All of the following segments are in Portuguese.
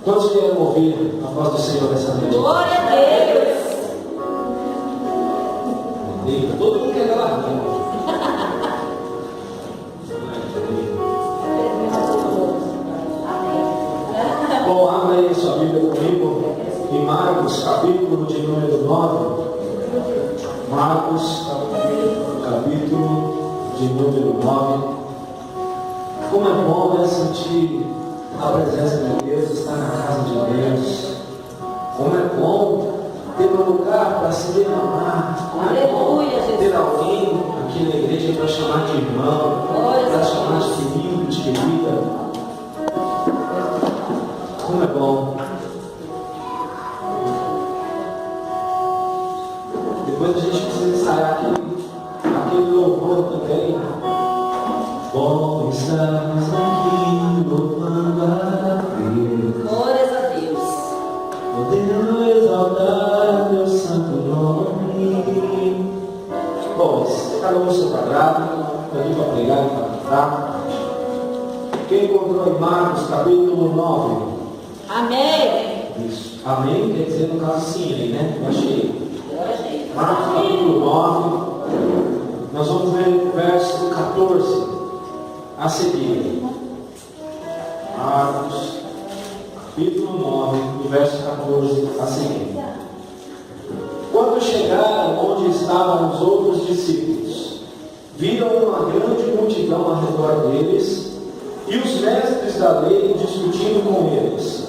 Quantos querem ouvir a voz do Senhor nessa noite? Glória a Deus! Eita, todo mundo quer galardão. Bom, abra aí sua Bíblia comigo em Marcos, capítulo de número 9. Marcos, capítulo de número 9. Como é bom, né, sentir a presença de Deus, estar na casa de Deus. Como é bom ter um lugar para se derramar. Como é bom ter alguém aqui na igreja para chamar de irmão, para chamar de querido, de querida. Como é bom. Depois a gente precisa ensaiar aquele louvor também. Bom, estamos aqui louvando a Deus. Glórias a Deus. Podendo exaltar teu santo nome. Bom, cada um seu quadrado, aqui para pregar e para cantar. Quem encontrou em Marcos capítulo 9? Amém. Isso. Amém quer dizer no caso sim, aí, né? Eu achei. Glória a Deus. Marcos capítulo 9. Nós vamos ver o verso 14 a seguir. Marcos capítulo 9, do verso 14 a seguir. Quando chegaram onde estavam os outros discípulos, viram uma grande multidão ao redor deles e os mestres da lei discutindo com eles.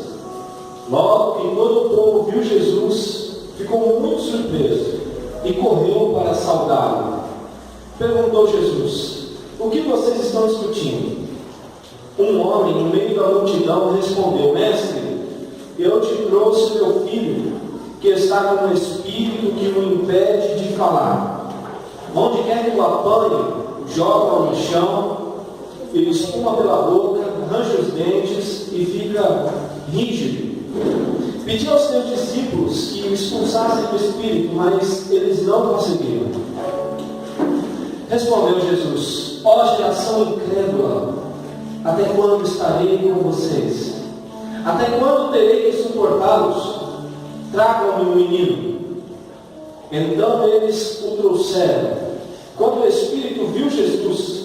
Logo que todo o povo viu Jesus, ficou muito surpreso e correu para saudá-lo. Perguntou Jesus: o que vocês estão discutindo? Um homem no meio da multidão respondeu: Mestre, eu te trouxe meu filho, que está com um espírito que o impede de falar. Onde quer que o apanhe, joga-o no chão, ele espuma pela boca, arranja os dentes e fica rígido. Pedi aos seus discípulos que expulsassem o espírito, mas eles não conseguiram. Respondeu Jesus: ó geração incrédula, até quando estarei com vocês? Até quando terei que suportá-los? Tragam-me um menino. Então eles o trouxeram. Quando o espírito viu Jesus,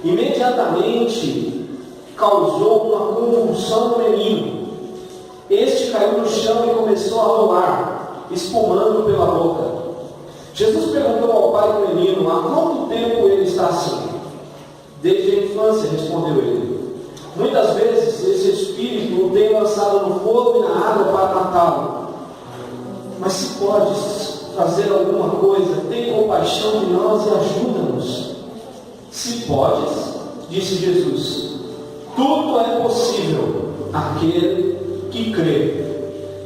imediatamente causou uma convulsão no menino. Este caiu no chão e começou a rolar, espumando pela boca. Jesus perguntou ao pai do menino: há quanto tempo ele está assim? Desde a infância, respondeu ele. Muitas vezes esse espírito o tem lançado no fogo e na água para matá-lo. Mas se podes fazer alguma coisa, tem compaixão de nós e ajuda-nos. Se podes, disse Jesus, tudo é possível àquele que crê.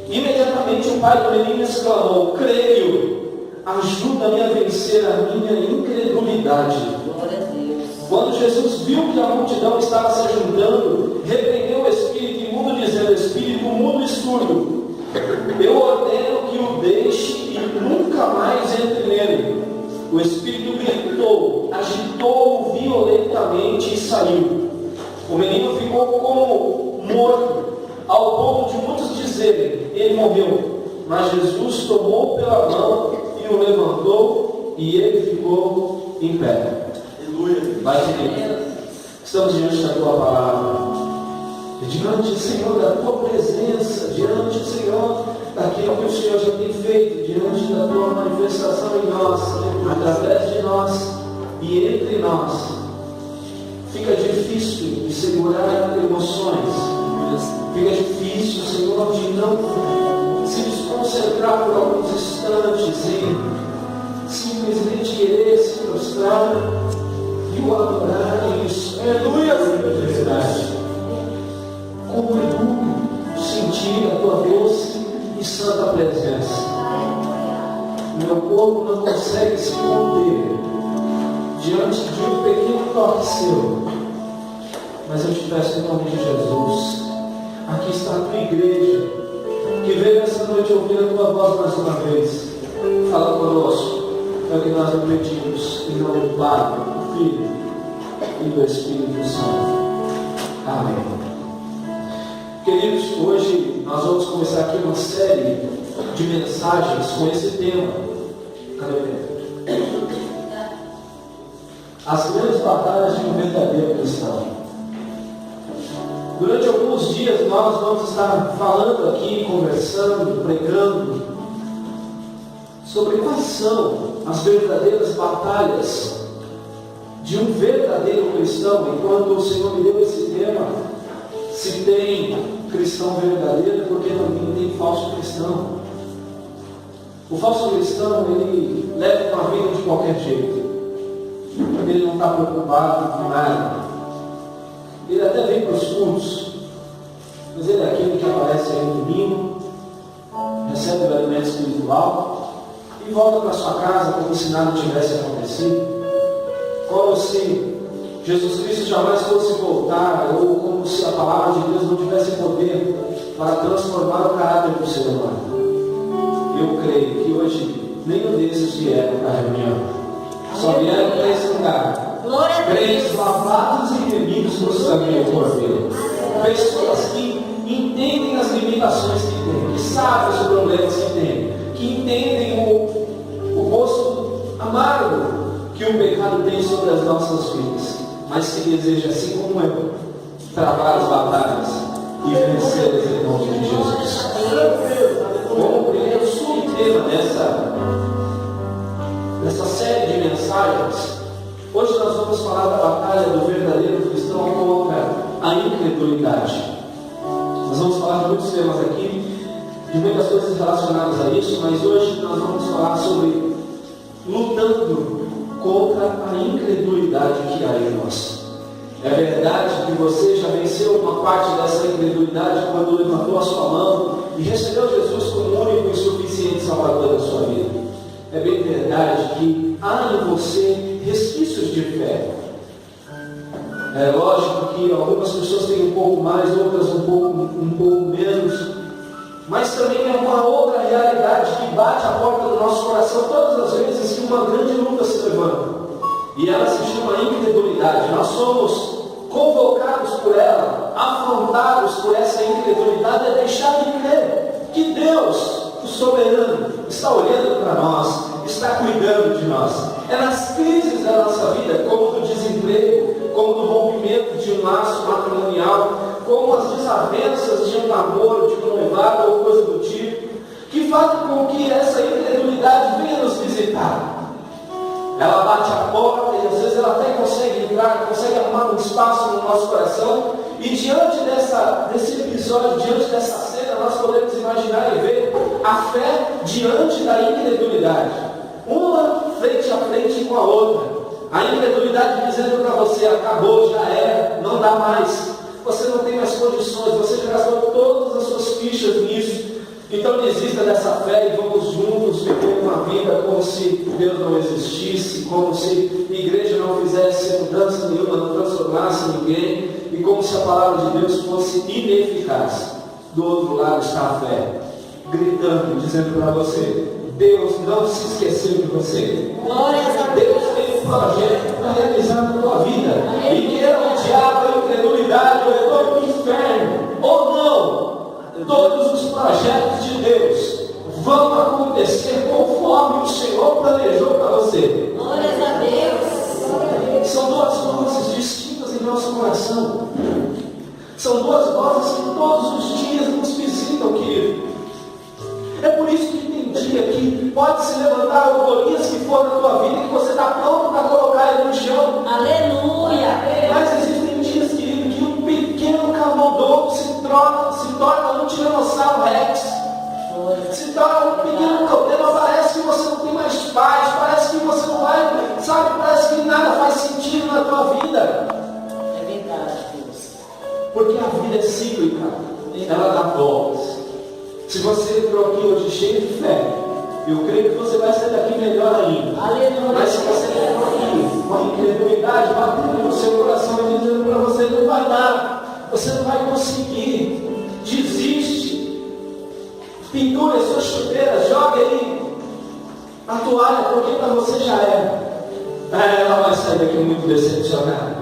Imediatamente o pai do menino exclamou: creio, ajuda-me a vencer a minha incredulidade. Glória a Deus. Quando Jesus viu que a multidão estava se juntando, repreendeu o espírito imundo, dizendo: espírito mudo e surdo, eu ordeno que o deixe e nunca mais entre nele. O espírito gritou, agitou-o violentamente e saiu. O menino ficou como morto, ao ponto de muitos dizerem: ele morreu. Mas Jesus tomou pela mão e o levantou, e ele ficou em pé. Aleluia. Vai, querido. Estamos diante da tua palavra, diante, Senhor, da tua presença, diante, Senhor, daquilo que o Senhor já tem feito, diante da tua manifestação em nós, através de nós e entre nós. Fica difícil de segurar emoções, fica difícil, Senhor, de não se desconcentrar por alguns instantes e simplesmente querer se prostrar e o adorar e isso. Aleluia, verdade. Como é bom sentir a tua doce e santa presença. O meu corpo não consegue se conter diante de um pequeno toque seu. Mas eu te peço em nome de Jesus, aqui está a tua igreja, que veio essa noite ouvir a tua voz mais uma vez. Fala conosco, é o que nós pedimos, em nome do Pai, do Filho e do Espírito Santo. Amém. Queridos, hoje nós vamos começar aqui uma série de mensagens com esse tema. Cadê o tempo? As grandes batalhas de um verdadeiro cristão. Durante alguns dias nós vamos estar falando aqui, conversando, pregando sobre quais são as verdadeiras batalhas de um verdadeiro cristão. E quando o Senhor me deu esse tema, se tem cristão verdadeiro, porque também tem falso cristão. O falso cristão, ele leva uma vida de qualquer jeito. Ele não está preocupado com nada. Ele até vem para os cultos, mas ele é aquele que aparece aí no domingo, recebe o alimento espiritual e volta para sua casa como se nada tivesse acontecido. Como se Jesus Cristo jamais fosse voltar, ou como se a palavra de Deus não tivesse poder para transformar o caráter do ser humano. Eu creio que hoje nenhum desses vieram para a reunião. Só vieram para esse lugar. Crentes lavados e remidos no sangue do Cordeiro. Pessoas que entendem as limitações que têm, que sabem os problemas que têm, que entendem o gosto amargo que o pecado tem sobre as nossas vidas, mas que deseja, assim como eu, travar as batalhas e vencê-las em nome de Jesus. Como o primeiro subtema dessa série de mensagens, hoje nós vamos falar da batalha do verdadeiro cristão contra a incredulidade. Nós vamos falar de muitos temas aqui, de muitas coisas relacionadas a isso, mas hoje nós vamos falar sobre lutando contra a incredulidade que há em nós. É verdade que você já venceu uma parte dessa incredulidade quando levantou a sua mão e recebeu Jesus como o único e suficiente Salvador da sua vida. É bem verdade que há em você resquícios de fé. É lógico que algumas pessoas têm um pouco mais, outras um pouco menos, mas também é uma outra realidade que bate a porta do nosso coração todas as vezes que uma grande luta se levanta. E ela se chama incredulidade. Nós somos convocados por ela, afrontados por essa incredulidade, a deixar de crer que Deus, o soberano, está olhando para nós, está cuidando de nós. É nas crises da nossa vida, como do desemprego, como do rompimento de um laço matrimonial, como as desavenças de um namoro, de um noivado ou coisa do tipo, que fazem com que essa incredulidade venha nos visitar. Ela bate a porta e às vezes ela até consegue entrar, consegue arrumar um espaço no nosso coração, e diante desse episódio, diante dessa cena, nós podemos imaginar e ver a fé diante da incredulidade, uma frente a frente com a outra. A incredulidade dizendo para você: acabou, já era, não dá mais, você não tem mais condições, você já gastou todas as suas fichas nisso, então desista dessa fé e vamos juntos viver uma vida como se Deus não existisse, como se a igreja não fizesse mudança nenhuma, não transformasse ninguém, e como se a palavra de Deus fosse ineficaz. Do outro lado está a fé, gritando, dizendo para você: Deus não se esqueceu de você. Deus tem um projeto para realizar na tua vida. E queira o diabo, a incredulidade, o retorno do inferno, ou não, todos os projetos de Deus vão acontecer conforme o Senhor planejou para você. Glórias a Deus. São duas vozes distintas em nosso coração. São duas vozes que todos os dias nos visitam, querido. É por isso que tem dia que pode se levantar o Golias que for na tua vida, que você está pronto para colocar ele no chão. Aleluia. Mas existem dias, querido, que um pequeno camundongo se torna um tiranossauro rex. Se torna um pequeno problema, parece que você não tem mais paz, parece que você não vai, sabe, parece que nada faz sentido na tua vida. É verdade, Deus. Porque a vida é cíclica, ela dá voltas. Se você entrou aqui hoje cheio de fé, eu creio que você vai sair daqui melhor ainda. Aleluia. Mas se você entrou aqui com a incredulidade batendo no seu coração e dizendo para você: não vai dar, você não vai conseguir, desiste, pendure as suas chuteiras, jogue aí a toalha, porque para você já era. Ela vai sair daqui muito decepcionada.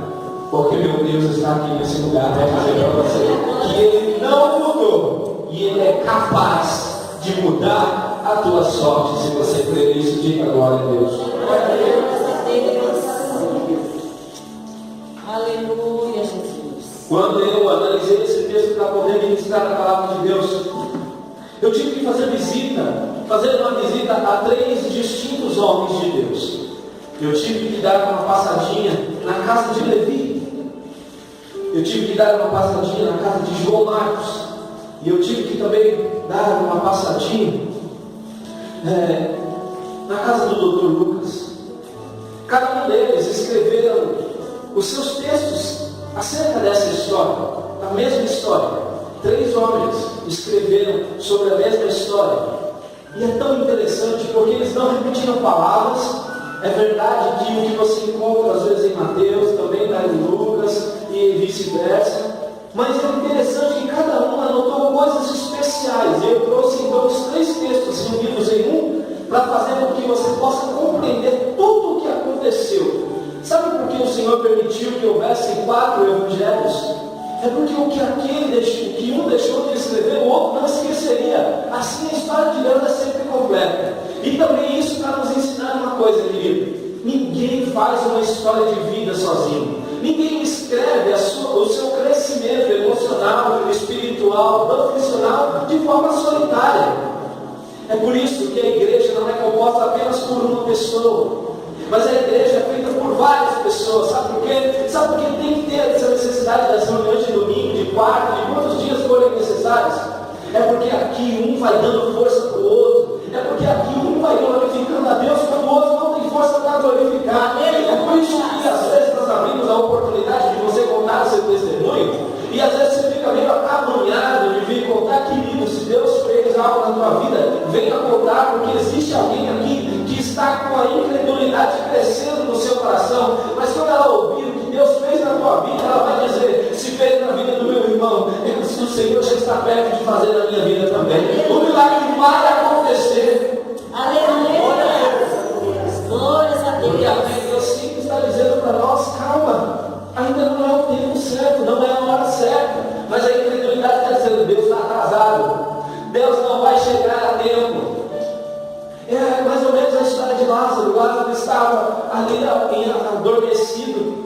Porque meu Deus está aqui nesse lugar para dizer para você que Ele não mudou e Ele é capaz de mudar a tua sorte. Se você crer nisso, diga glória a Deus. Glória a Deus. Aleluia, Jesus. Quando eu analisei esse texto para poder ministrar a palavra de Deus, eu tive que fazer uma visita a 3 distintos homens de Deus. Eu tive que dar uma passadinha na casa de Levi. Eu tive que dar uma passadinha na casa de João Marcos. E eu tive que também dar uma passadinha na casa do Dr. Lucas. Cada um deles escreveram os seus textos acerca dessa história, a mesma história. 3 homens escreveram sobre a mesma história. E é tão interessante porque eles não repetiram palavras. É verdade que o que você encontra às vezes em Mateus, também está em Lucas e vice-versa. Mas é interessante que cada um anotou coisas especiais. Eu trouxe então os 3 textos reunidos em um para fazer com que você possa compreender tudo o que aconteceu. Sabe por que o Senhor permitiu que houvesse 4 evangelhos? É porque o que um deixou de escrever, o outro não esqueceria. Assim a história de Deus é sempre completa. E também isso para nos ensinar uma coisa, querido. Ninguém faz uma história de vida sozinho. Ninguém escreve o seu crescimento emocional, espiritual, profissional de forma solitária. É por isso que a igreja não é composta apenas por uma pessoa, mas a igreja é feita por várias pessoas. Sabe por quê? Sabe por que tem que ter essa necessidade das reuniões de domingo, de quarta, de quantos dias forem necessários? É porque aqui um vai dando força para o outro. É porque aqui um vai glorificando a Deus quando o outro não tem força para glorificar. É por isso que às vezes nós abrimos a oportunidade de você contar o seu testemunho. E às vezes você fica meio acabrunhado de vir contar, querido, se Deus fez algo na tua vida, venha contar, porque existe alguém aqui que está com a incredulidade crescendo no seu coração. Mas quando ela ouvir o que Deus fez na tua vida, ela vai dizer, se fez na vida do meu irmão, o Senhor já está perto de fazer na minha vida também. O milagre vai acontecer. Aleluia. Glórias a Deus. Porque a Deus sempre está dizendo para nós, calma. Ainda não é o tempo certo, não é a hora certa. Mas a incredulidade está dizendo, Deus está atrasado. Deus não vai chegar a tempo. É mais ou menos a história de Lázaro. Lázaro estava ali adormecido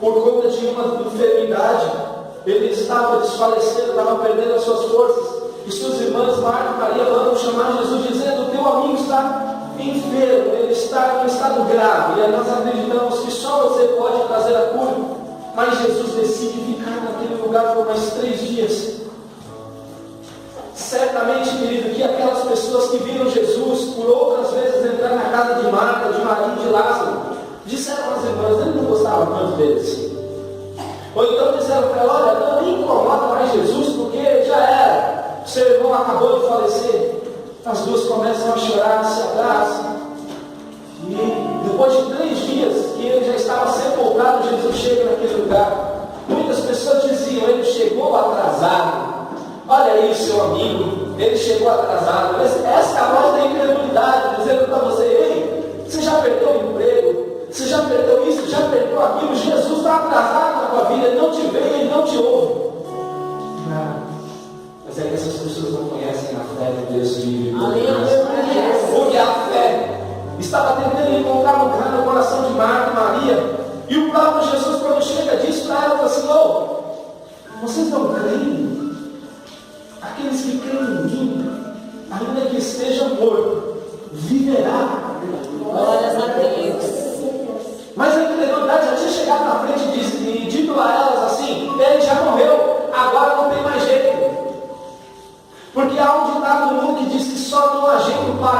por conta de uma enfermidade. Ele estava desfalecendo, estava perdendo as suas forças. E suas irmãs Marta e Maria mandam chamar Jesus dizendo, teu amigo está enfermo, ele está em estado grave. E nós acreditamos que só você pode trazer a cura. Mas Jesus decide ficar naquele lugar por mais 3 dias. Certamente, querido, que aquelas pessoas que viram Jesus por outras vezes entrar na casa de Marta, de Maria e de Lázaro, disseram às irmãs, ele não gostava tanto deles. Ou então disseram para ela, olha, não me incomoda mais Jesus, porque já era. Seu irmão acabou de falecer. As duas começam a chorar, se abraçam. E depois de 3 dias que ele já estava sepultado, Jesus chega naquele lugar. Muitas pessoas diziam, ele chegou atrasado. Olha aí, seu amigo, ele chegou atrasado. Essa é a voz da incredulidade, dizendo para você, ei, você já perdeu o emprego, você já perdeu isso, já perdeu aquilo, Jesus está atrasado na tua vida, ele não te vê, ele não te ouve. Mas é que essas pessoas não conhecem a fé de Deus vive. Porque a fé estava tentando encontrar lugar no coração de Marta e Maria. E o próprio Jesus, quando chega, diz para elas assim, vocês não creem? Aqueles que creem em mim, ainda que esteja morto, viverá. Glórias a Deus. Mas a incredulidade já tinha chegado na frente e dito a elas assim, ele já morreu, agora não tem mais jeito. Porque há um ditado no mundo que diz que só não há jeito para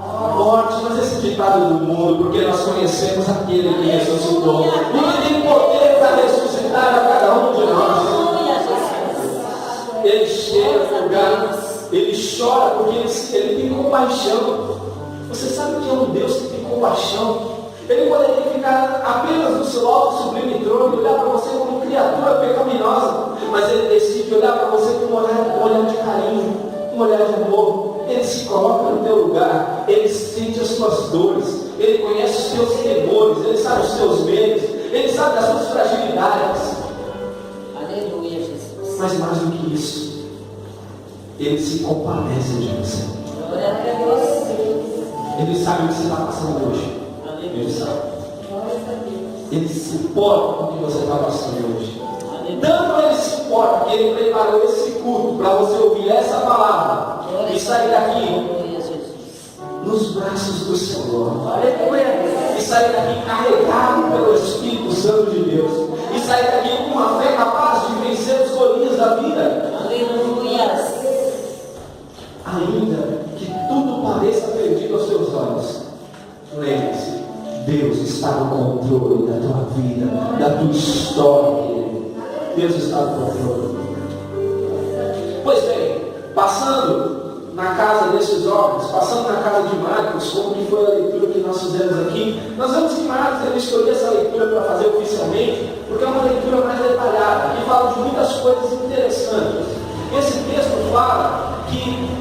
a morte. Mas esse ditado do mundo, porque nós conhecemos aquele que ressuscitou. E tem poder para ressuscitar a cada um de nós. Ele chega no lugar, ele chora porque ele tem compaixão. Você sabe que é um Deus que tem compaixão. Ele poderia ficar apenas no seu alto sublime trono e olhar para você como criatura pecaminosa, mas ele decide olhar para você com um olhar de carinho, um olhar de amor. Ele se coloca no teu lugar, ele sente as suas dores, ele conhece os teus temores, ele sabe os teus medos, Ele sabe das suas fragilidades. Aleluia, Jesus. Mas mais do que isso, Ele se compadece de você. Glória a Deus. Ele sabe o que você está passando hoje. Aleluia. Ele sabe. Glória a Deus. Ele se importa com o que você está passando hoje. Aleluia. Tanto Ele se importa que Ele preparou esse culto para você ouvir essa palavra e sair daqui Aleluia, Jesus. nos braços do Senhor. Aleluia. E sair daqui carregado pelo Espírito Santo de Deus. E sair daqui com uma fé capaz de vencer os Golias da vida. Aleluia. Ainda que tudo pareça perdido aos seus olhos, lembre-se, Deus está no controle da tua vida, da tua história. Deus está no controle. Pois bem, passando na casa desses homens, passando na casa de Marcos, como que foi a leitura que nós fizemos aqui, nós vemos que Marcos ele escolheu essa leitura para fazer oficialmente, porque é uma leitura mais detalhada, que fala de muitas coisas interessantes. Esse texto fala que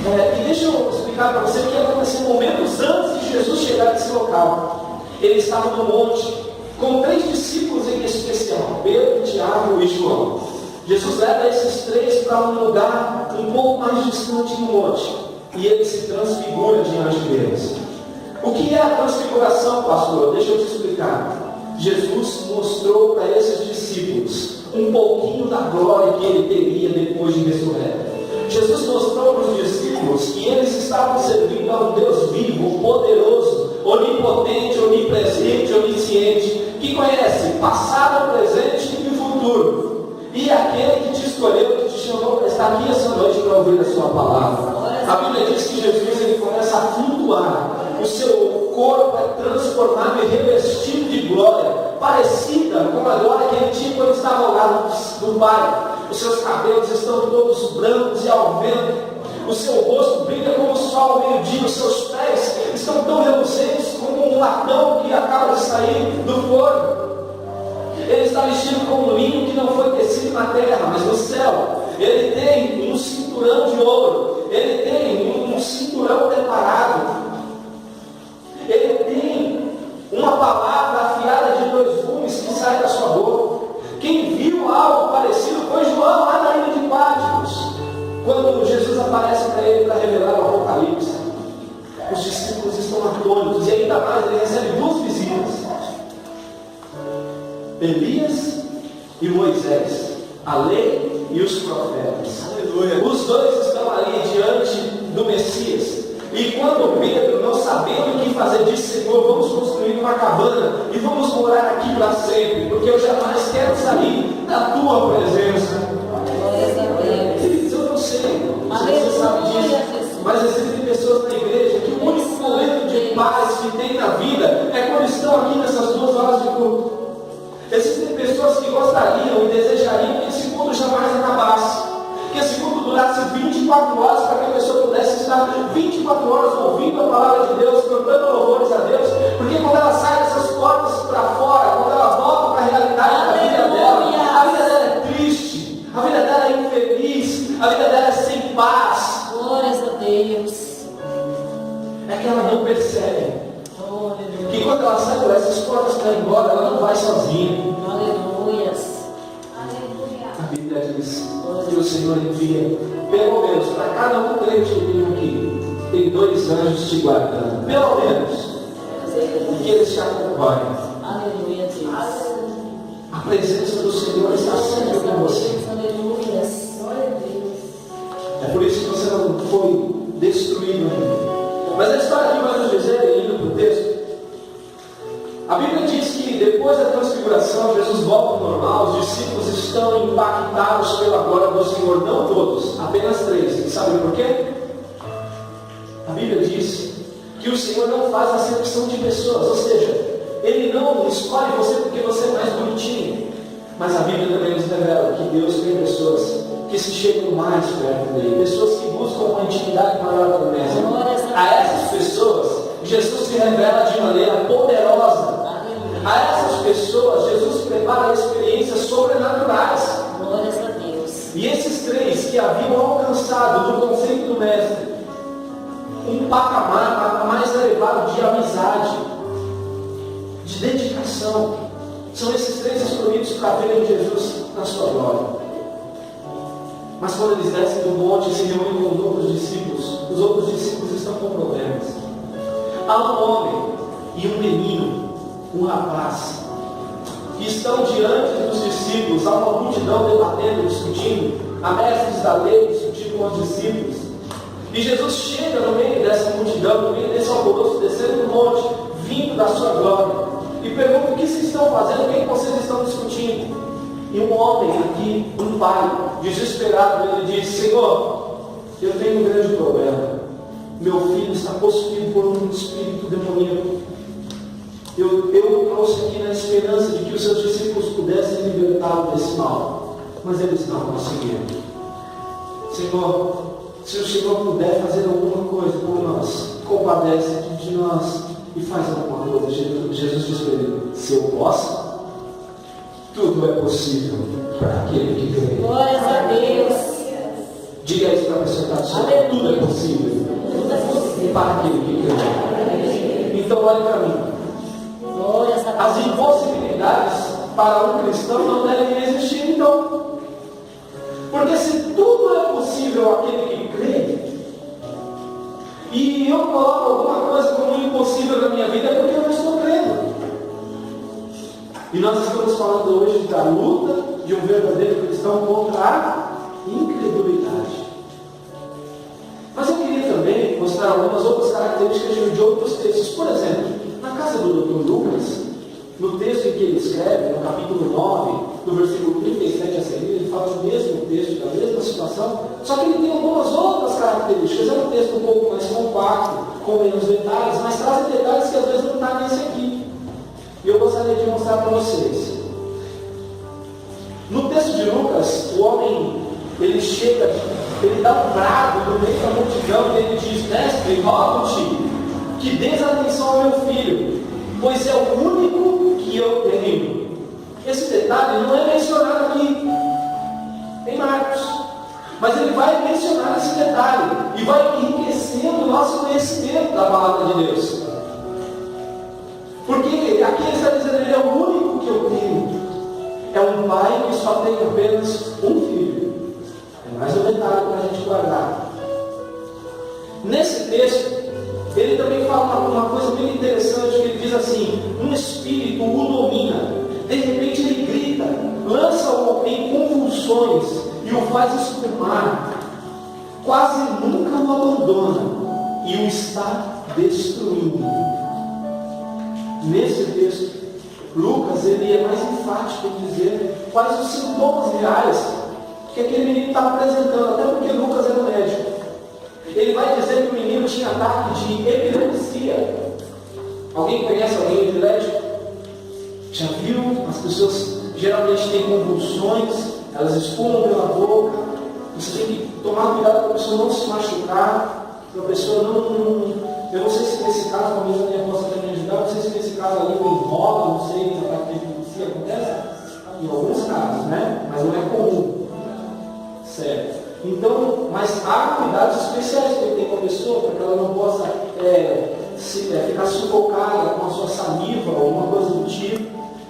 e deixa eu explicar para você o que aconteceu momentos antes de Jesus chegar nesse local. Ele estava no monte com 3 discípulos em especial, Pedro, Tiago e João. Jesus leva esses 3 para um lugar um pouco mais distante do monte e ele se transfigura diante deles. O que é a transfiguração, pastor? Deixa eu te explicar. Jesus mostrou para esses discípulos um pouquinho da glória que ele teria depois de ressurreto. Jesus mostrou para os discípulos que eles estavam servindo a um Deus vivo, poderoso, onipotente, onipresente, onisciente, que conhece passado, presente e futuro. E aquele que te escolheu, que te chamou para estar aqui essa noite para ouvir a sua palavra. A Bíblia diz que Jesus ele começa a flutuar. O seu corpo é transformado e revestido de glória, parecida com a glória que ele tinha quando estava ao lado do Pai. Os seus cabelos estão todos brancos e ao vento. O seu rosto brilha como o sol ao meio-dia. Os seus pés estão tão reluzentes como um latão que acaba de sair do forno. Ele está vestido com um linho que não foi tecido na terra, mas no céu. Ele tem um cinturão de ouro. Ele tem um cinturão preparado. Ele tem uma palavra afiada de 2 gumes que sai da sua boca. Quem viu algo parecido foi João lá na ilha de Patmos, quando Jesus aparece para ele para revelar o Apocalipse. Os discípulos estão atônitos e ainda mais ele recebe 2 visitas: Elias e Moisés, a lei e os profetas. Aleluia. Os 2 estão ali diante do Messias. E quando Pedro, não sabendo o que fazer, disse: Senhor, vamos construir uma cabana e vamos morar aqui para sempre, porque eu jamais quero sair da tua presença. Queridos, eu não sei se você sabe disso, mas existem pessoas na igreja que o único momento de paz que tem na vida é quando estão aqui nessas 2 horas de culto. Existem pessoas que gostariam e desejariam que esse culto jamais acabasse, que esse culto durasse 24 horas, para que a pessoa pudesse estar 24 horas ouvindo a palavra de Deus, cantando louvores a Deus, porque quando ela sai dessas portas para fora, quando ela volta para a realidade da vida dela, a vida dela é triste, a vida dela é infeliz, a vida dela é sem paz. Glórias a Deus. É que ela não percebe que quando ela sai por essas portas para ir embora, ela não vai sozinha. Aleluia. A Bíblia diz que o Senhor envia, pelo menos para cada um crente que vem aqui, tem 2 anjos te guardando, pelo menos, e que eles te acompanham. Aleluia, Deus. A presença do Senhor está sempre com você. Aleluia. É por isso que você não foi destruído ainda. Mas a história que vai nos dizer, indo para o texto, a Bíblia diz que depois da transfiguração, Jesus volta ao normal, os discípulos estão impactados pela glória do Senhor, não todos, apenas 3. E sabe por quê? A Bíblia diz que o Senhor não faz acepção de pessoas, ou seja, Ele não escolhe você porque você é mais bonitinho. Mas a Bíblia também nos revela que Deus tem pessoas que se chegam mais perto dele, pessoas que buscam uma intimidade maior com Ele. A essas pessoas, Jesus se revela de maneira poderosa. A essas pessoas, Jesus prepara experiências sobrenaturais. Glórias a Deus. E esses 3 que haviam alcançado do conceito do Mestre um patamar mais elevado de amizade, de dedicação. São esses 3 escolhidos para verem Jesus na sua glória. Mas quando eles descem do monte e se reúnem com os outros discípulos estão com problemas. Há um homem e um menino, um rapaz, que estão diante dos discípulos. Há uma multidão debatendo, discutindo, há mestres da lei discutindo com os discípulos. E Jesus chega no meio dessa multidão, no meio desse alvoroço, descendo do monte, vindo da sua glória, e pergunta: o que vocês estão fazendo? O que vocês estão discutindo? E um homem aqui, um pai, desesperado, ele diz: Senhor, eu tenho um grande problema. Meu filho está possuído por um espírito demoníaco. Eu trouxe aqui na esperança de que os seus discípulos pudessem libertá-lo desse mal, mas eles não conseguiram. Senhor, se o Senhor puder fazer alguma coisa por nós, compadece de nós e faz alguma coisa. Jesus disse para ele: se eu posso, tudo é possível para aquele que crê. Glórias a Deus. Diga isso para a pessoa que está dizendo: tudo é possível para aquele que crê. Então olhe para mim. Glórias a Deus. As impossibilidades para um cristão não devem existir, então. Porque se tudo é possível àquele que crê, e eu coloco alguma coisa como impossível na minha vida, é porque eu não estou crendo. E nós estamos falando hoje da luta de um verdadeiro cristão contra a incredulidade. Mas eu queria também mostrar algumas outras características de outros textos. Por exemplo, na casa do Dr. Lucas, no texto em que ele escreve, no capítulo 9, no versículo 37 a seguir, ele fala do mesmo texto, da mesma situação, só que ele tem algumas outras características. É um texto um pouco mais compacto, com menos detalhes, mas traz detalhes que às vezes não está nesse aqui. E eu gostaria de mostrar para vocês. No texto de Lucas, o homem, ele chega, ele dá um brado no meio da multidão e ele diz: Mestre, rogo-te que dês atenção ao meu filho, pois é o único que eu tenho. Esse detalhe não é mencionado aqui em Marcos, mas ele vai mencionar esse detalhe e vai enriquecendo o nosso conhecimento da palavra de Deus. Porque aqui ele está dizendo: ele é o único que eu tenho. É um pai que só tem apenas um filho. É mais um detalhe para a gente guardar. Nesse texto, ele também fala uma coisa muito interessante, que ele diz assim: um espírito o domina, de repente ele grita, lança-o em convulsões e o faz espumar, quase nunca o abandona e o está destruindo. Nesse texto, Lucas ele é mais enfático em dizer quais os sintomas reais que aquele menino está apresentando, até porque Lucas era médico. Ele vai dizer que o menino tinha ataque de epilepsia. Alguém conhece alguém epilético? Já viu? As pessoas geralmente têm convulsões, elas espumam pela boca. Você tem que tomar cuidado para a pessoa não se machucar, para a pessoa não. Eu não sei se nesse caso, talvez a minha possa até me ajudar, não sei se nesse caso ali enrola, não sei se acontece em alguns casos, né? Mas não é comum. Certo. Então, mas há cuidados especiais que tem com a pessoa, para que ela não possa ficar sufocada com a sua saliva ou alguma coisa do tipo.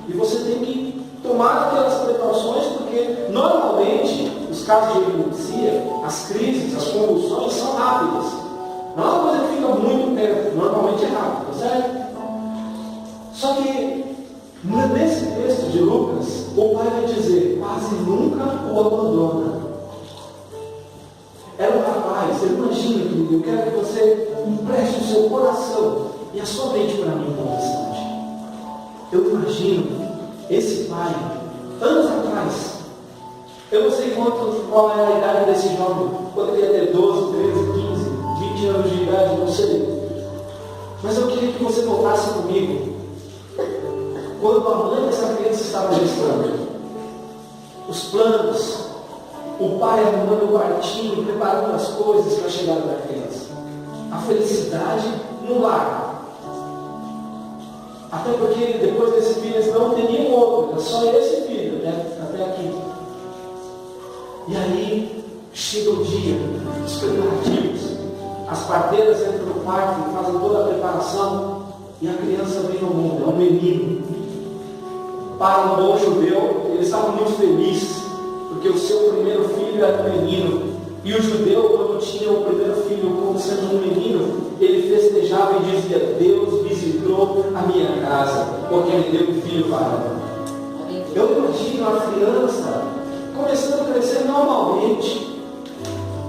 E você tem que tomar aquelas precauções, porque normalmente os casos de epilepsia, as crises, as convulsões são rápidas. Não é uma coisa que fica muito tempo, normalmente é rápido, certo? Só que nesse texto de Lucas, o pai vai dizer: quase nunca o abandona. Era um rapaz, você imagina, querido, eu quero que você empreste o seu coração e a sua mente para mim por um instante. Eu imagino esse pai, anos atrás, eu não sei qual é a idade desse jovem, poderia ter 12, 13, 15, 20 anos de idade, não sei. Mas eu queria que você voltasse comigo quando a mãe dessa criança estava gestando. Os planos, o pai arrumando o quartinho, preparando as coisas para a chegada da criança. A felicidade no lar. Até porque depois desse filho eles não teriam outro, era só esse filho, né? Até aqui. E aí chega o dia, os preparativos. As parteiras entram no quarto e fazem toda a preparação. E a criança vem ao mundo, é um menino. Para um bom judeu, eles estavam muito felizes, porque o seu primeiro filho era um menino. E o judeu, quando tinha o primeiro filho como sendo um menino, ele festejava e dizia: Deus visitou a minha casa, porque ele deu um filho varão. Eu imagino a criança começando a crescer normalmente.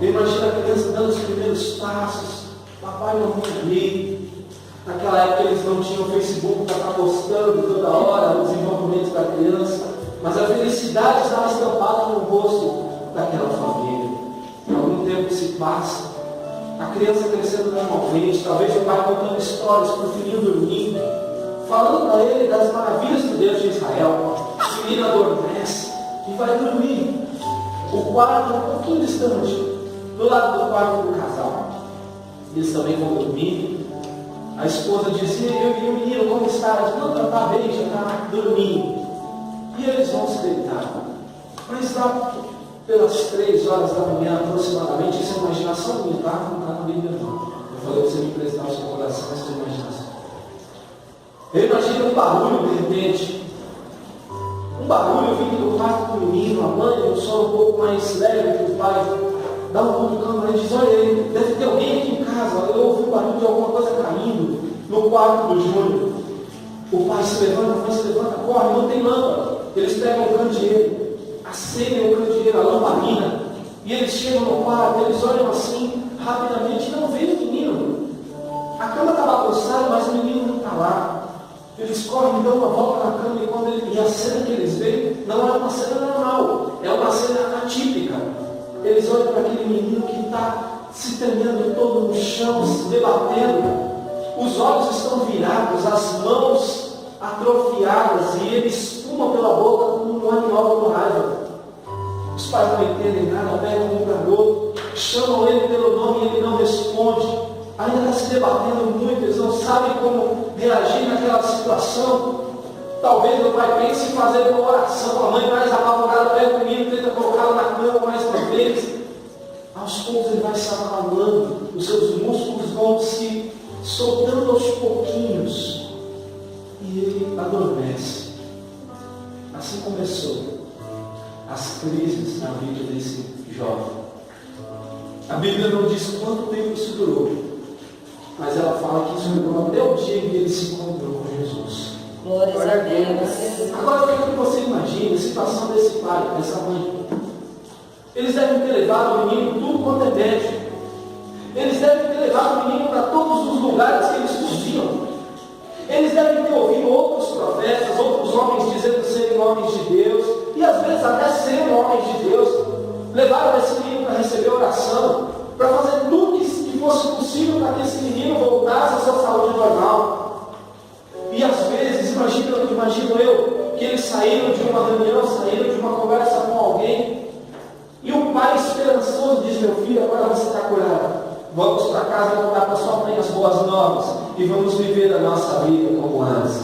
Eu imagino a criança dando os primeiros passos, papai e mamãe ali. Naquela época eles não tinham Facebook para estar postando toda hora o desenvolvimento da criança, mas a felicidade estava estampada no rosto daquela família. Algum tempo se passa, a criança crescendo normalmente, talvez o pai contando histórias para o filhinho dormindo, falando para ele das maravilhas do Deus de Israel. O menino adormece e vai dormir. O quarto um pouquinho distante, do lado do quarto do casal. Eles também vão dormir. A esposa dizia: e o menino como está? Ela disse: não, está bem, já está dormindo. E eles vão se deitar. Mas lá pelas 3 horas da manhã aproximadamente, isso é imaginação minha, tá? Não está na Bíblia não. Eu falei para você me emprestar o seu coração, essa é imaginação. Eu imagino um barulho de repente. Um barulho vindo do quarto do menino, a mãe, um sono um pouco mais leve que o pai. Dá um cutucão lá e diz: olha aí, deve ter alguém aqui em casa. Eu ouvi o barulho de alguma coisa caindo no quarto do Júnior. O pai se levanta, a mãe se levanta, corre, não tem lâmpada. Eles pegam o candeeiro, acendem o candeeiro, a lamparina, e eles chegam no quarto, eles olham assim, rapidamente, não vê o menino. A cama está bagunçada, mas o menino não está lá. Eles correm, dão uma volta na cama, e a cena que eles veem não é uma cena normal, é uma cena atípica. Eles olham para aquele menino que está se tremendo todo no chão, se debatendo. Os olhos estão virados, as mãos atrofiadas, e ele espuma pela boca como um animal com raiva. Os pais não entendem nada, pegam um garoto, chamam ele pelo nome e ele não responde. Ainda está se debatendo muito, eles não sabem como reagir naquela situação. Talvez o pai pense em fazer uma oração, a mãe mais apavorada pega o menino, tenta colocá-lo na cama mais uma vez. Aos poucos ele vai se acalmando, os seus músculos vão se soltando aos pouquinhos, e ele adormece. Assim começou as crises na vida desse jovem. A Bíblia não diz quanto tempo isso durou, mas ela fala que isso durou até o dia em que ele se encontrou com Jesus. Glória a Deus. Agora eu quero que você imagine a situação desse pai, dessa mãe. Eles devem ter levado o menino tudo quanto é médico. Eles devem ter levado o menino para todos os lugares que eles podiam. Eles devem ter ouvido outros profetas, outros homens dizendo serem homens de Deus, e às vezes até serem homens de Deus. Levaram esse menino para receber oração, para fazer tudo que fosse possível para que esse menino voltasse à sua saúde normal. E às vezes, imagino eu, que eles saíram de uma reunião, saíram de uma conversa com alguém, e o pai esperançoso diz: meu filho, agora você está curado. Vamos para casa contar para sua mãe as boas novas, e vamos viver a nossa vida como antes.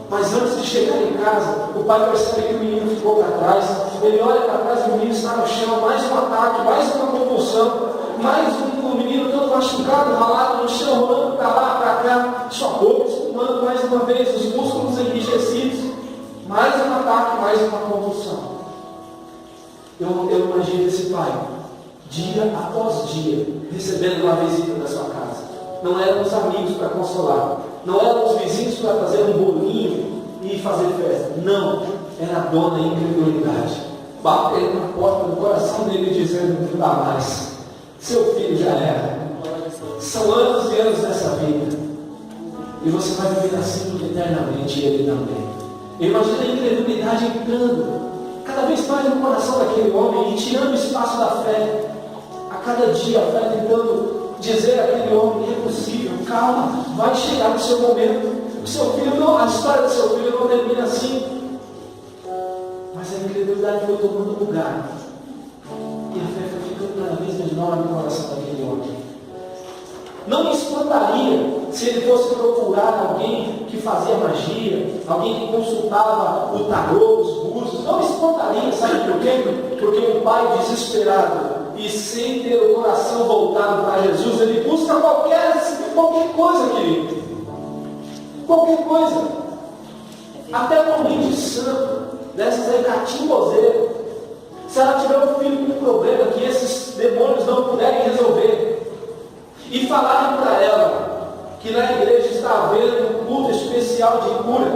Mas antes de chegar em casa, o pai percebe que o menino ficou para trás. Ele olha para trás e o menino está no chão, mais um ataque, mais uma convulsão, mais um menino todo machucado, ralado no chão, rolando para lá, para cá, sua boca espumando mais uma vez, os músculos enrijecidos, mais um ataque, mais uma convulsão. Eu imagino esse pai, dia após dia, recebendo uma visita da sua casa. Não eram os amigos para consolar, não eram os vizinhos para fazer um bolinho e fazer festa. Não, era a dona incredulidade, batendo na porta do coração dele dizendo: não dá mais, seu filho já era. São anos e anos dessa vida, e você vai viver assim eternamente, e ele também. Imagina a incredulidade entrando cada vez mais no coração daquele homem e tirando o espaço da fé. A cada dia a fé tentando dizer àquele homem: é possível, calma, vai chegar no seu momento. O seu filho não, a história do seu filho não termina assim. Mas a incredulidade foi tomando lugar, e a fé foi ficando cada vez menor no coração daquele homem. Não me espantaria se ele fosse procurar alguém que fazia magia, alguém que consultava o tarô, os búzios. Não me espantaria, sabe por quê? Porque um pai desesperado e sem ter o coração voltado para Jesus, ele busca qualquer coisa, querido. qualquer coisa. Até uma mãe de santo, dessas aí catimbozeira, se ela tiver um filho com um problema que esses demônios não puderem resolver, e falarem para ela que na igreja está havendo um culto especial de cura,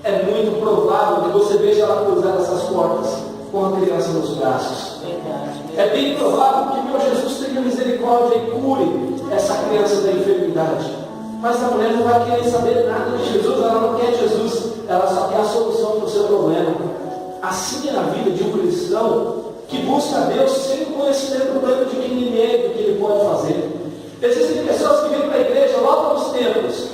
é muito provável que você veja ela cruzar essas portas com a criança nos braços. É bem provável que meu Jesus tenha misericórdia e cure essa criança da enfermidade. Mas a mulher não vai querer saber nada de Jesus, ela não quer Jesus, ela só quer a solução para o seu problema. Assim é a vida de um cristão que busca Deus sem conhecimento pleno de quem Ele é e do que Ele pode fazer. Existem pessoas que vêm para a igreja logo nos tempos,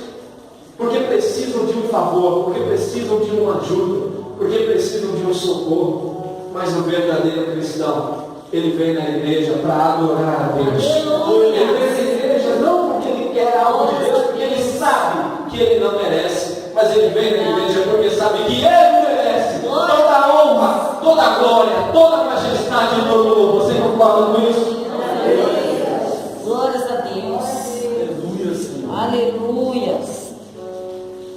porque precisam de um favor, porque precisam de uma ajuda, porque precisam de um socorro. Mas o verdadeiro cristão, ele vem na igreja para adorar a Deus. Ele vem na igreja não porque ele quer algo de Deus, porque ele sabe que ele não merece, mas ele vem na igreja porque sabe que ele merece toda a honra, toda a glória, toda a majestade e todo o louvor. Você concorda com isso? Glórias a Deus. Aleluia, Senhor. Aleluia.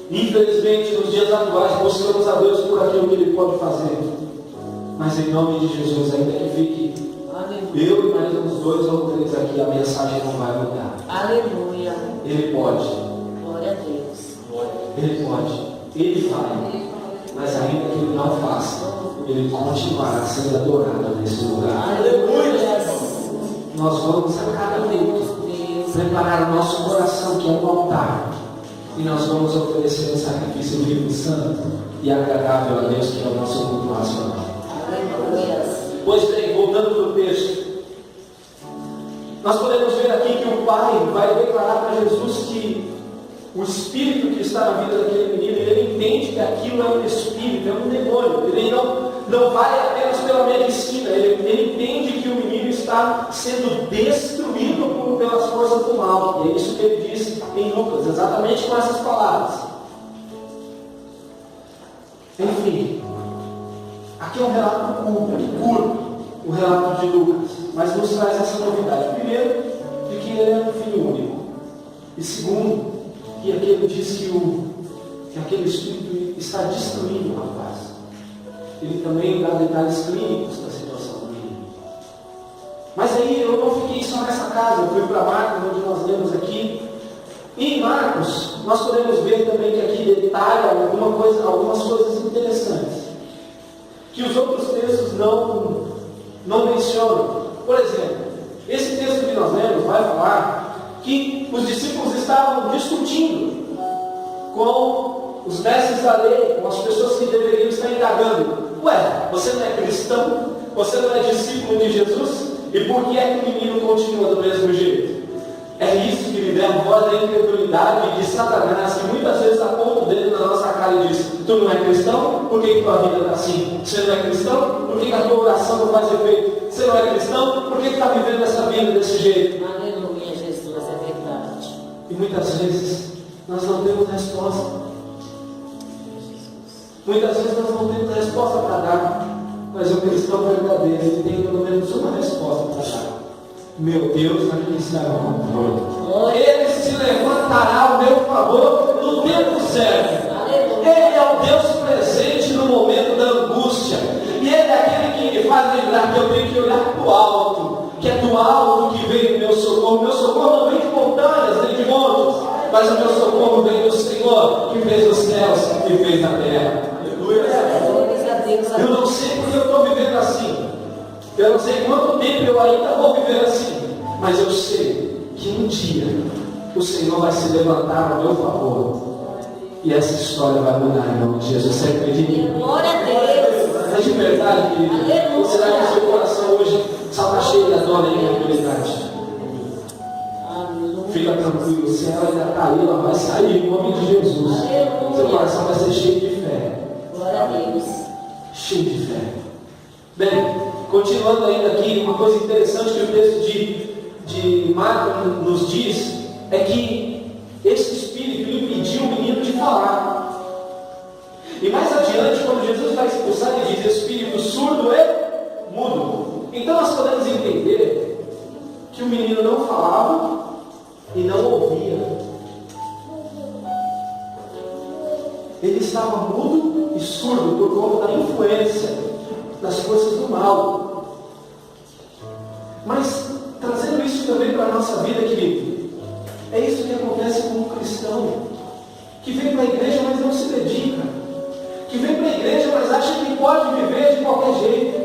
Infelizmente, nos dias atuais, buscamos a Deus por aquilo que Ele pode fazer. Mas em nome de Jesus, ainda que fique eu e mais uns 2 ou 3 aqui, a mensagem não vai mudar. Aleluia. Ele pode. Glória a Deus. Ele pode. Ele vai. Mas ainda que Ele não faça, Ele continuará sendo adorado nesse lugar. Aleluia. Nós vamos a cada culto preparar o nosso coração, que é um altar. E nós vamos oferecer um sacrifício vivo, santo e agradável a Deus, que é o nosso culto nacional. Pois bem, voltando para o texto, nós podemos ver aqui que o pai vai declarar para Jesus que o espírito que está na vida daquele menino, ele entende que aquilo é um espírito, é um demônio. Ele não vai apenas pela medicina, ele entende que o menino está sendo destruído pelas forças do mal. E é isso que ele diz em Lucas, exatamente com essas palavras. Enfim, aqui é um relato curto, o relato de Lucas, mas nos traz essa novidade. Primeiro, de que ele é um filho único. E segundo, que aqui ele diz que aquele espírito está destruindo o rapaz. Ele também dá detalhes clínicos da situação do menino. Mas aí eu não fiquei só nessa casa, eu fui para Marcos, onde nós lemos aqui. E em Marcos, nós podemos ver também que aqui detalha algumas coisas interessantes, que os outros textos não mencionam. Por exemplo, esse texto que nós lemos vai falar que os discípulos estavam discutindo com os mestres da lei, com as pessoas que deveriam estar indagando. Ué, você não é cristão? Você não é discípulo de Jesus? E por que é que o menino continua do mesmo jeito? É isso que me devolve a incredulidade de Satanás, que muitas vezes aponta o dedo na nossa cara e diz: tu não é cristão? Por que tua vida está assim? Você não é cristão? Por que a tua oração não faz efeito? Você não é cristão? Por que está vivendo essa vida desse jeito? Aleluia, Jesus, é verdade. E muitas vezes nós não temos resposta. Muitas vezes nós não temos resposta para dar. Mas o cristão verdadeiro, ele tem pelo menos uma resposta para dar. Meu Deus, aqui está o controle. Ele se levantará ao meu favor no tempo certo. Ele é o Deus presente no momento da angústia. E Ele é aquele que me faz lembrar que eu tenho que olhar para o alto. Que é do alto que vem o meu socorro. O meu socorro não vem de montanhas, nem de montes. Mas o meu socorro vem do Senhor, que fez os céus e fez a terra. Aleluia. Eu não sei porque eu estou vivendo assim. Eu não sei quanto tempo eu ainda vou viver assim. Mas eu sei que um dia o Senhor vai se levantar ao meu favor. E essa história vai mudar em nome de Jesus. Você acredita? Glória a Deus. É de verdade, querido. Ou será que o seu coração hoje só está cheio da dor e incredulidade? Fica tranquilo, o céu ainda está aí, ela vai sair em nome de Jesus. Seu coração vai ser cheio de fé. Glória a Deus. Cheio de fé. Bem, continuando ainda aqui, uma coisa interessante que o texto de Marcos nos diz é que esse espírito impediu o menino de falar. E mais adiante, quando Jesus vai expulsar, ele diz: espírito surdo e mudo. Então nós podemos entender que o menino não falava e não ouvia. estava mudo e surdo por conta da influência das forças do mal. Mas, trazendo isso também para a nossa vida, querido, é isso que acontece com um cristão, que vem para a igreja, mas não se dedica, que vem para a igreja, mas acha que pode viver de qualquer jeito.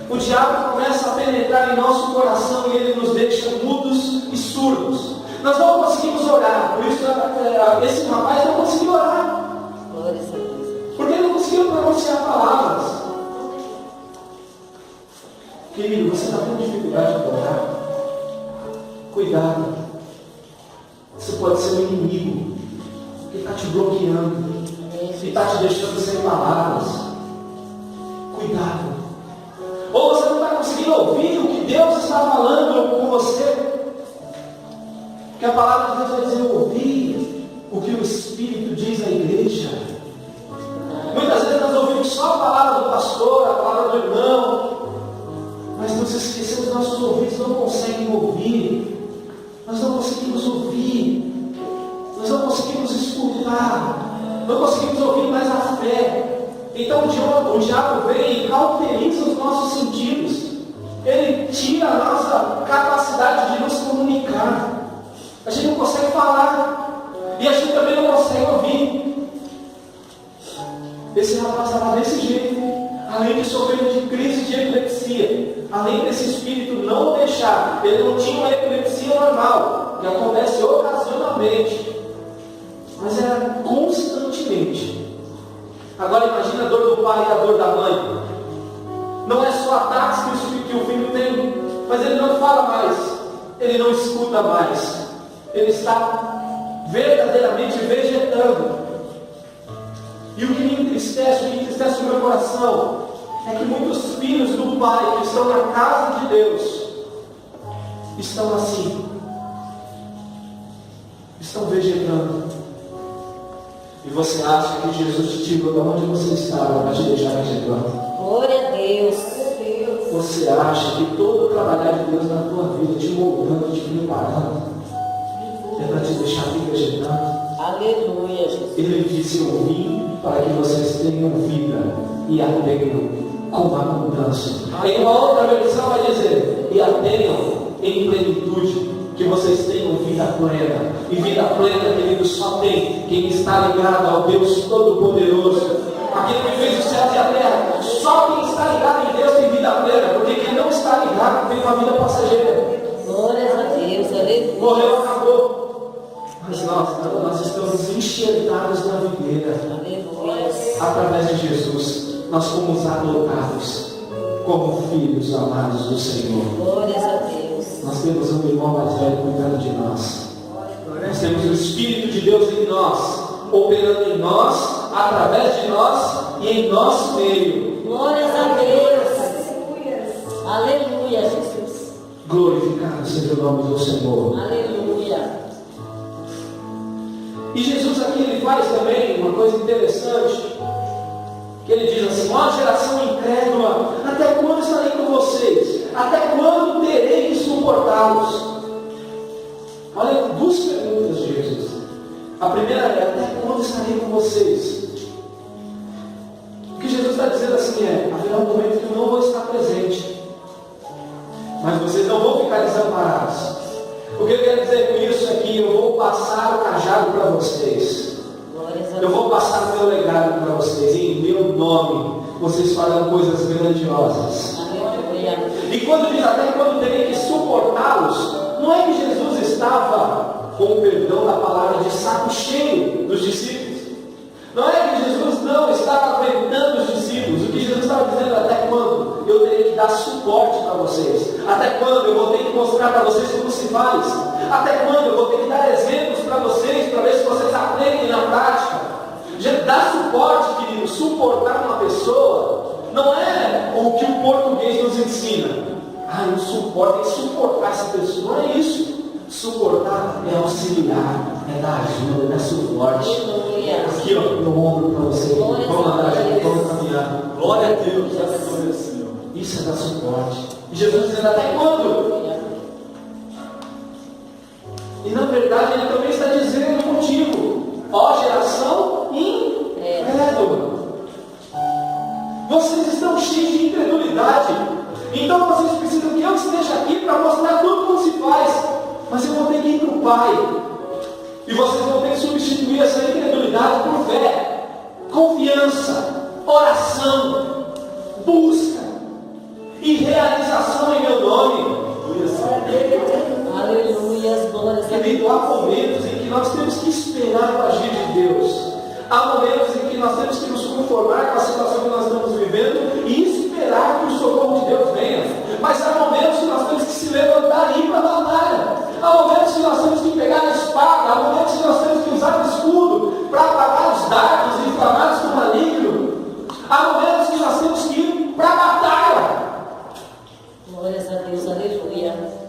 O diabo começa a penetrar em nosso coração e ele nos deixa mudos e surdos. Nós não conseguimos orar, por isso esse rapaz não conseguiu orar, porque ele não conseguiu pronunciar palavras. Querido, você está com dificuldade de orar? Cuidado, você pode ser um inimigo que está te bloqueando e está te deixando sem palavras. Cuidado. Ou você não está conseguindo ouvir o que Deus está falando com você. Porque a palavra de Deus vai dizer: ouvir o que o Espírito diz à igreja. Muitas vezes nós ouvimos só a palavra do pastor, a palavra do irmão, mas nos esquecemos, nossos ouvidos não conseguem ouvir. Nós não conseguimos ouvir. Nós não conseguimos escutar. Não conseguimos ouvir mais a fé. Então o diabo vem e cauteriza os nossos sentidos. Ele tira a nossa capacidade de nos comunicar. A gente não consegue falar. E a gente também não consegue ouvir. Esse rapaz estava desse jeito. Além de sofrer de crise de epilepsia. Além desse espírito não deixar. Ele não tinha uma epilepsia normal, que acontece ocasionalmente, mas era constantemente. Agora imagina a dor do pai e a dor da mãe. Não é só ataques que o filho tem, mas ele não fala mais, ele não escuta mais, ele está verdadeiramente vegetando. E o que me entristece, o meu coração, é que muitos filhos do Pai que estão na casa de Deus estão assim, estão vegetando. E você acha que Jesus te tirou de onde você estava para te deixar vegetando? Glória a Deus. Você acha que todo o trabalhar de Deus na tua vida, te moldando, te preparando, é para te deixar aqui vegetando? Aleluia, Jesus. Ele disse: eu vim para que vocês tenham vida e a tenham com abundância. Em uma outra versão vai dizer: e a tenham em plenitude, que vocês tenham vida plena. E vida plena, querido, só tem quem está ligado ao Deus Todo-Poderoso, aquele que fez os céus e a terra. Só quem está ligado em Deus tem vida plena, porque quem não está ligado tem uma vida passageira. Glória a Deus, aleluia. Morreu, acabou. Mas nós estamos enxertados na videira. Aleluia. Através de Jesus, nós fomos adotados como filhos amados do Senhor. Glórias a Deus. Nós temos um irmão mais velho cuidando de nós. Nós temos o Espírito de Deus em nós, operando em nós, através de nós e em nosso meio. Glórias a Deus. Aleluia, Jesus. Glorificado seja o nome do Senhor. Aleluia. E Jesus aqui ele faz também uma coisa interessante, que ele diz assim: ó geração incrédula, até quando estarei com vocês? Até quando terei que suportá-los? Olha, duas perguntas de Jesus. A primeira é: até quando estarei com vocês? O que Jesus está dizendo assim é: haverá um momento que eu não vou estar presente, mas vocês não vão ficar desamparados. O que eu quero dizer com isso é que eu vou passar o cajado para vocês. Eu vou passar o meu legado para vocês. Em meu nome, vocês farão coisas grandiosas. Aleluia. E quando diz até quando terei que suportá-los, não é que Jesus estava, com o perdão da palavra, de saco cheio dos discípulos. Não é que Jesus não estava aguentando os discípulos. O que Jesus estava dizendo: até quando eu terei que dar suporte para vocês? Até quando eu vou ter que mostrar para vocês como se faz? Até quando eu vou ter que dar exemplos para vocês, para ver se vocês aprendem na prática? Dar suporte, querido, suportar uma pessoa, não é o que o português nos ensina. O suporte é suportar essa pessoa. Não é isso. Suportar é auxiliar, é dar ajuda, é dar suporte. Aleluia. Aqui, ó, no ombro para você. Vamos andar junto, vamos caminhar. Glória a Deus. Isso é dar suporte. E Jesus dizendo: até quando? E na verdade ele também está dizendo contigo: ó geração incrédula. Vocês estão cheios de incredulidade. Então vocês precisam que eu esteja aqui para mostrar tudo como se faz. Mas eu vou ter que ir para o Pai. E vocês vão ter que substituir essa incredulidade por fé, confiança, oração, busca e realização em meu nome. Aleluia, glórias a Querido, há momentos em que nós temos que esperar o agir de Deus. Há momentos em que nós temos que nos conformar com a situação que nós estamos vivendo e esperar que o socorro de Deus venha. Mas há momentos que nós temos que se levantar e ir para a batalha. Há momentos que nós temos que pegar a espada. Há momentos que nós temos que usar o escudo para apagar os dardos inflamados do maligno. Há momentos que nós temos que ir para a batalha. Glórias a Deus, aleluia.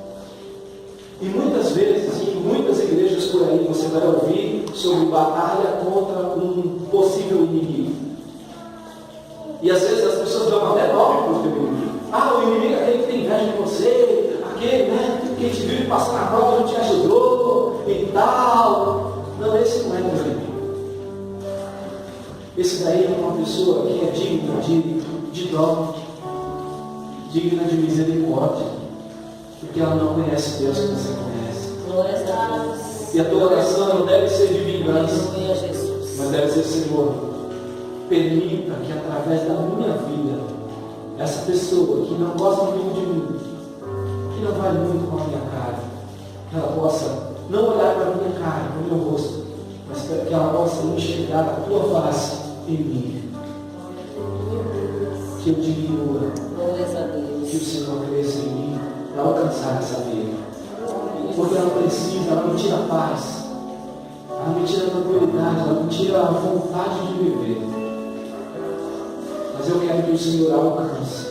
E muitas vezes, em muitas igrejas por aí, você vai ouvir sobre batalha contra um possível inimigo. E às vezes as pessoas dão até nome para o teu inimigo. Ah, o inimigo é aquele que tem inveja de você, aquele, né, que te viu passar na prova e não te ajudou e tal. Não, esse não é meu inimigo. Esse daí é uma pessoa que é digna de dó, digna de misericórdia, porque ela não conhece Deus que você conhece. Glórias a Deus. E a tua oração não deve ser de vingança, Aleluia, Jesus. mas deve ser: Senhor, permita que através da minha vida, essa pessoa que não gosta muito de mim, que não vai muito com a minha cara, que ela possa não olhar para a minha cara, para o meu rosto, mas que ela possa enxergar a tua face em mim. Que eu diminua, Glórias a que o Deus. Senhor cresça em mim para alcançar essa vida. Porque ela precisa, ela me tira a paz, ela me tira a tranquilidade, ela me tira a vontade de viver. Mas eu quero que o Senhor alcance.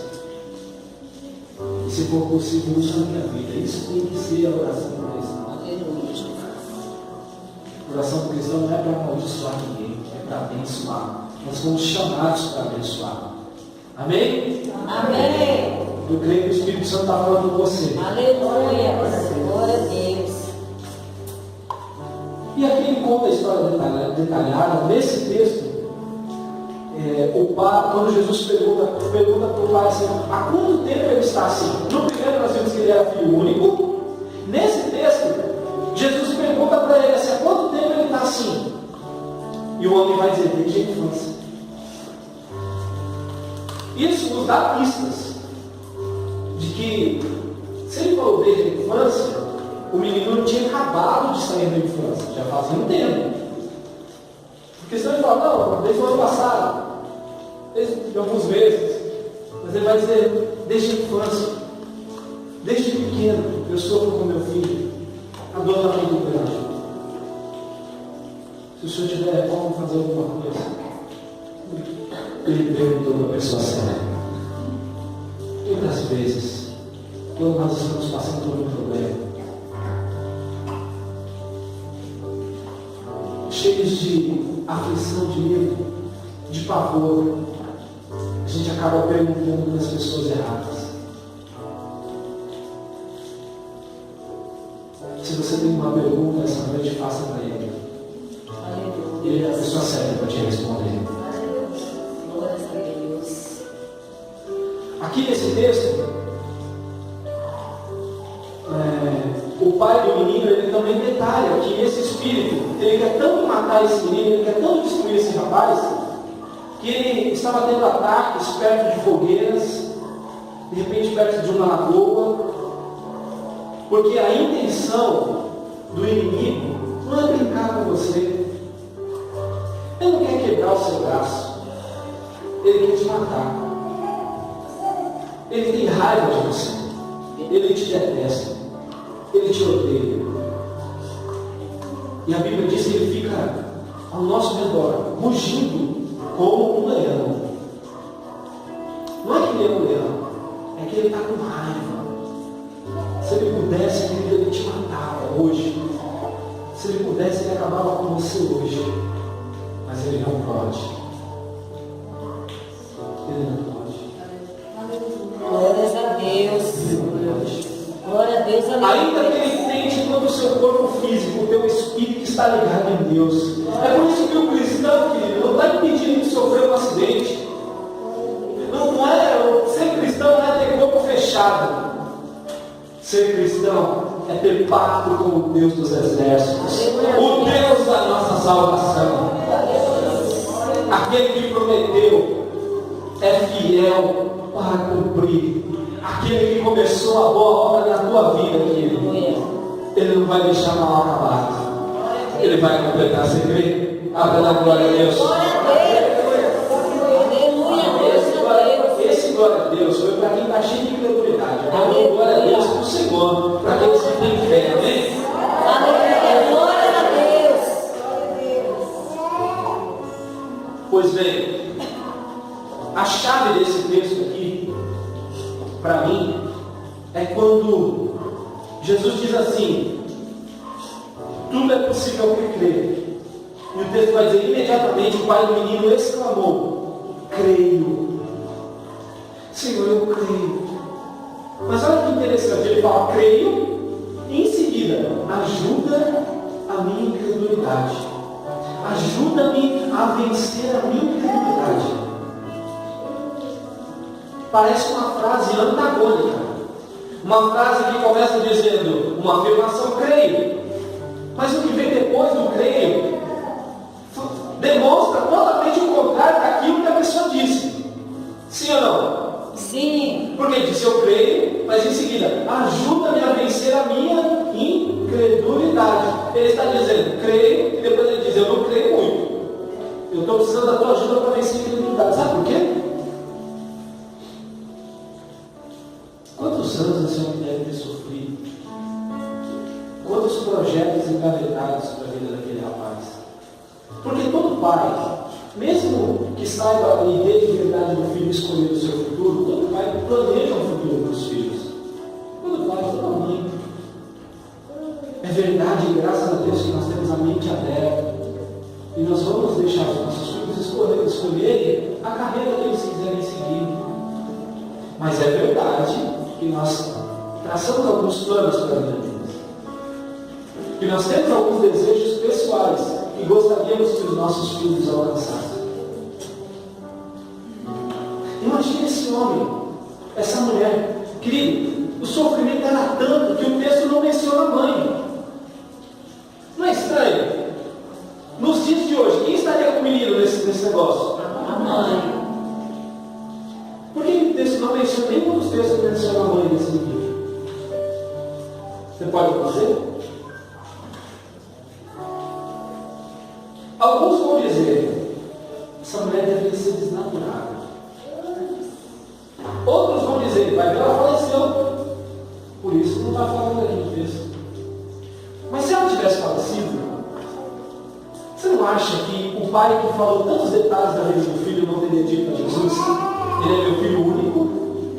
E se for possível, use na minha vida. Isso tem que ser a oração do cristão. Aleluia, Jesus. A oração do cristão não é para amaldiçoar ninguém, é para abençoar. Nós fomos chamados para abençoar. Amém? Amém. Eu creio que o Espírito Santo está falando com você. Aleluia. Glória a Deus. E aqui ele conta a história detalhada. Nesse texto, o pai, quando Jesus pergunta para o pai assim, há quanto tempo ele está assim? No primeiro nós vimos que ele era filho único. Nesse texto, Jesus pergunta para ele assim, há quanto tempo ele está assim? E o homem vai dizer, desde a infância. Isso nos dá pistas de que, se ele falou desde a infância, o menino tinha acabado de sair da infância, já fazia um tempo. Porque se ele fala, não, desde o ano passado, desde alguns meses, mas ele vai dizer, desde a infância, desde pequeno, eu sofro com meu filho, a dor está muito grande. Se o senhor tiver como fazer alguma coisa, ele perguntou para a pessoa certa. Muitas vezes, quando nós estamos passando por um problema, cheios de aflição, de medo, de pavor, a gente acaba perguntando das pessoas erradas. Se você tem uma pergunta essa noite, faça para ele. Ele é a pessoa certa para te responder. Glórias a Deus. Aqui nesse texto, o pai do menino, ele também detalha que esse espírito, ele quer tanto matar esse menino, ele quer tanto destruir esse rapaz, que ele estava tendo ataques perto de fogueiras, de repente perto de uma lagoa, porque a intenção do inimigo não é brincar com você. Ele não quer quebrar o seu braço, ele quer te matar. Ele tem raiva de você, ele te detesta, ele te odeia. E a Bíblia diz que ele fica ao nosso redor, rugindo como um leão. Não é que ele é um leão, é que ele está com raiva. Se ele pudesse, ele te matava hoje. Se ele pudesse, ele acabava com você hoje. Mas ele não pode. Ele não pode. Glórias a Deus. Glória a Deus. Ainda que ele tente todo o seu corpo físico, o teu espírito está ligado em Deus. É por isso que o cristão, querido, não está impedindo de sofrer um acidente. chave. Ser cristão é ter pacto com o Deus dos exércitos, o Deus da nossa salvação. Aquele que prometeu é fiel para cumprir. Aquele que começou a boa obra na tua vida, querido, Ele não vai deixar mal acabado. Ele vai completar. Você crê? Abra a glória a Deus. Esse glória a Deus foi para quem está cheio de incredulidade. Agora, glória a Deus para o Senhor, para aqueles que têm fé, amém? Glória a Deus. Pois bem, a chave desse texto aqui, para mim, é quando Jesus diz assim: tudo é possível que crê. E o texto vai dizer: imediatamente o pai do menino exclamou: creio. Senhor, eu creio. Mas olha que interessante, ele fala creio, e em seguida, ajuda a minha incredulidade. Ajuda-me a vencer a minha incredulidade. Parece uma frase antagônica. Uma frase que começa dizendo uma afirmação, creio. Mas o que vem depois do creio demonstra totalmente o contrário daquilo que a pessoa disse. Sim ou não? Sim. Porque ele disse eu creio, mas em seguida, ajuda-me a vencer a minha incredulidade. Ele está dizendo, creio, e depois ele diz, eu não creio muito. Eu estou precisando da tua ajuda para vencer a incredulidade. Sabe por quê? Quantos anos esse homem deve ter sofrido? Quantos projetos engavetados para a vida daquele rapaz? Porque todo pai, mesmo que saiba e dê de verdade do filho escolher o seu futuro, todo pai planeja um futuro para os filhos. Todo pai, toda mãe. É verdade, e graças a Deus que nós temos a mente aberta. E nós vamos deixar os nossos filhos escolherem a carreira que eles quiserem seguir. Mas é verdade que nós traçamos alguns planos para a vida deles. Que nós temos alguns desejos pessoais que gostaríamos que os nossos filhos alcançassem. Imagine esse homem, essa mulher. Querido, o sofrimento era tanto que o texto não menciona a mãe. Não é estranho? Nos dias de hoje, quem estaria com o menino nesse negócio? A mãe. Por que o texto não menciona nenhum dos textos que menciona a mãe nesse livro? Você pode dizer? Alguns vão dizer, essa mulher deve ser desnaturada. Outros vão dizer, vai ver, ela faleceu. Por isso não está falando aqui no texto. Mas se ela tivesse falecido, você não acha que o pai que falou tantos detalhes da vida do filho não teria dito a Jesus? Ele é meu filho único,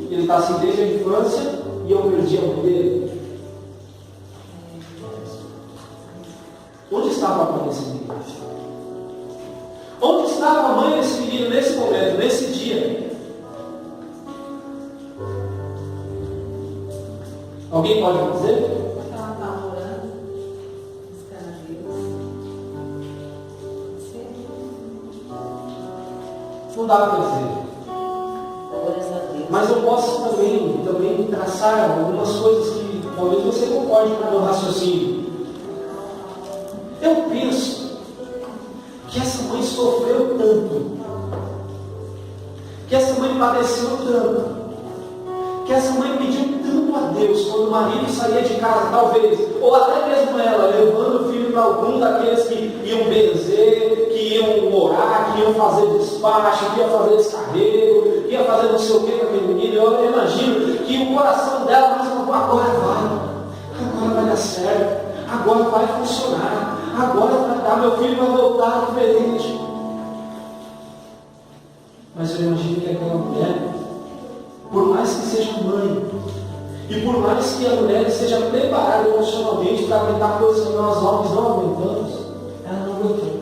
ele está assim desde a infância e eu perdi a mãe dele. Onde estava a mãe desse menino? Onde estava a mãe desse menino nesse momento, nesse dia? Alguém pode dizer? Ela estava orando, buscando a Deus. Não dá para dizer. Glórias a Deus. Mas eu posso também traçar algumas coisas que talvez você concorde com o meu raciocínio. Eu penso que essa mãe sofreu tanto, que essa mãe padeceu tanto, que essa mãe pediu tanto a Deus quando o marido saía de casa, talvez, ou até mesmo ela, levando o filho para algum daqueles que iam benzer, que iam orar, que iam fazer despacho, que iam fazer descarrego, que iam fazer não sei o que com aquele menino. Eu imagino que o coração dela, mas agora vai dar certo, agora vai funcionar, agora vai dar, meu filho vai voltar diferente. Mas eu imagino que aquela mulher, por mais que seja mãe, e por mais que a mulher esteja preparada emocionalmente para aguentar coisas que nós homens não aguentamos, ela não aguentou.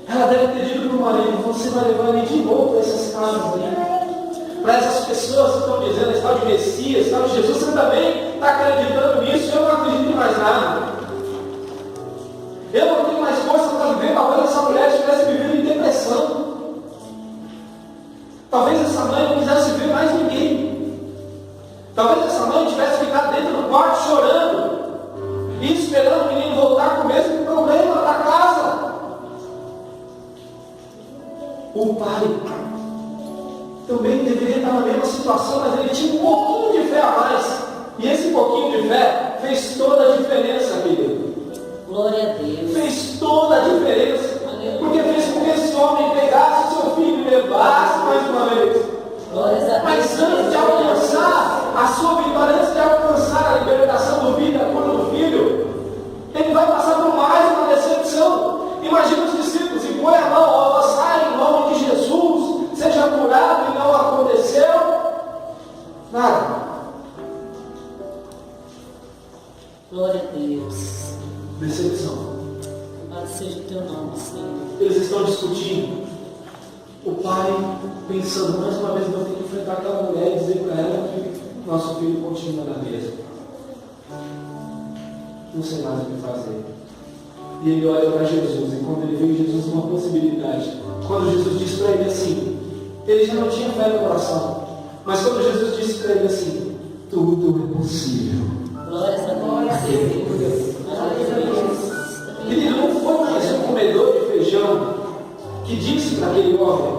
Ela deve ter dito para o marido, você vai levar ele de novo para essas casas aí, para essas pessoas que estão dizendo, esse tal de Messias, tal de Jesus, você também está acreditando nisso, eu não acredito em mais nada. Eu não tenho mais força para viver, talvez essa mulher estivesse vivendo em depressão. Talvez essa mãe não quisesse ver mais ninguém. Talvez essa mãe tivesse ficado dentro do quarto chorando e esperando o menino voltar com o mesmo problema para casa. O pai também deveria estar na mesma situação, mas ele tinha um pouquinho de fé a mais. E esse pouquinho de fé fez toda a diferença, querido. Glória a Deus. Fez toda a diferença. Porque fez com que esse homem pegasse o seu filho e levasse mais uma vez. Mas antes de alcançar a sua vitória, antes de alcançar a libertação do filho, a cura do filho, ele vai passar por mais uma decepção. Imagina os discípulos e põe a mão, ó, sai em nome de Jesus, seja curado e não aconteceu nada. Glória a Deus. Decepção. Louvado seja o teu nome, Senhor. Eles estão discutindo. O pai pensando, mais uma vez, eu vou ter que enfrentar aquela mulher e dizer para ela que nosso filho continua na mesa. Não sei mais o que fazer. E ele olha para Jesus, e quando ele vê em Jesus uma possibilidade, quando Jesus diz para ele assim, ele já não tinha fé no coração, mas quando Jesus disse para ele assim, tudo é possível. Glória a Deus. Ele não foi mais um comedor de feijão que disse para aquele homem,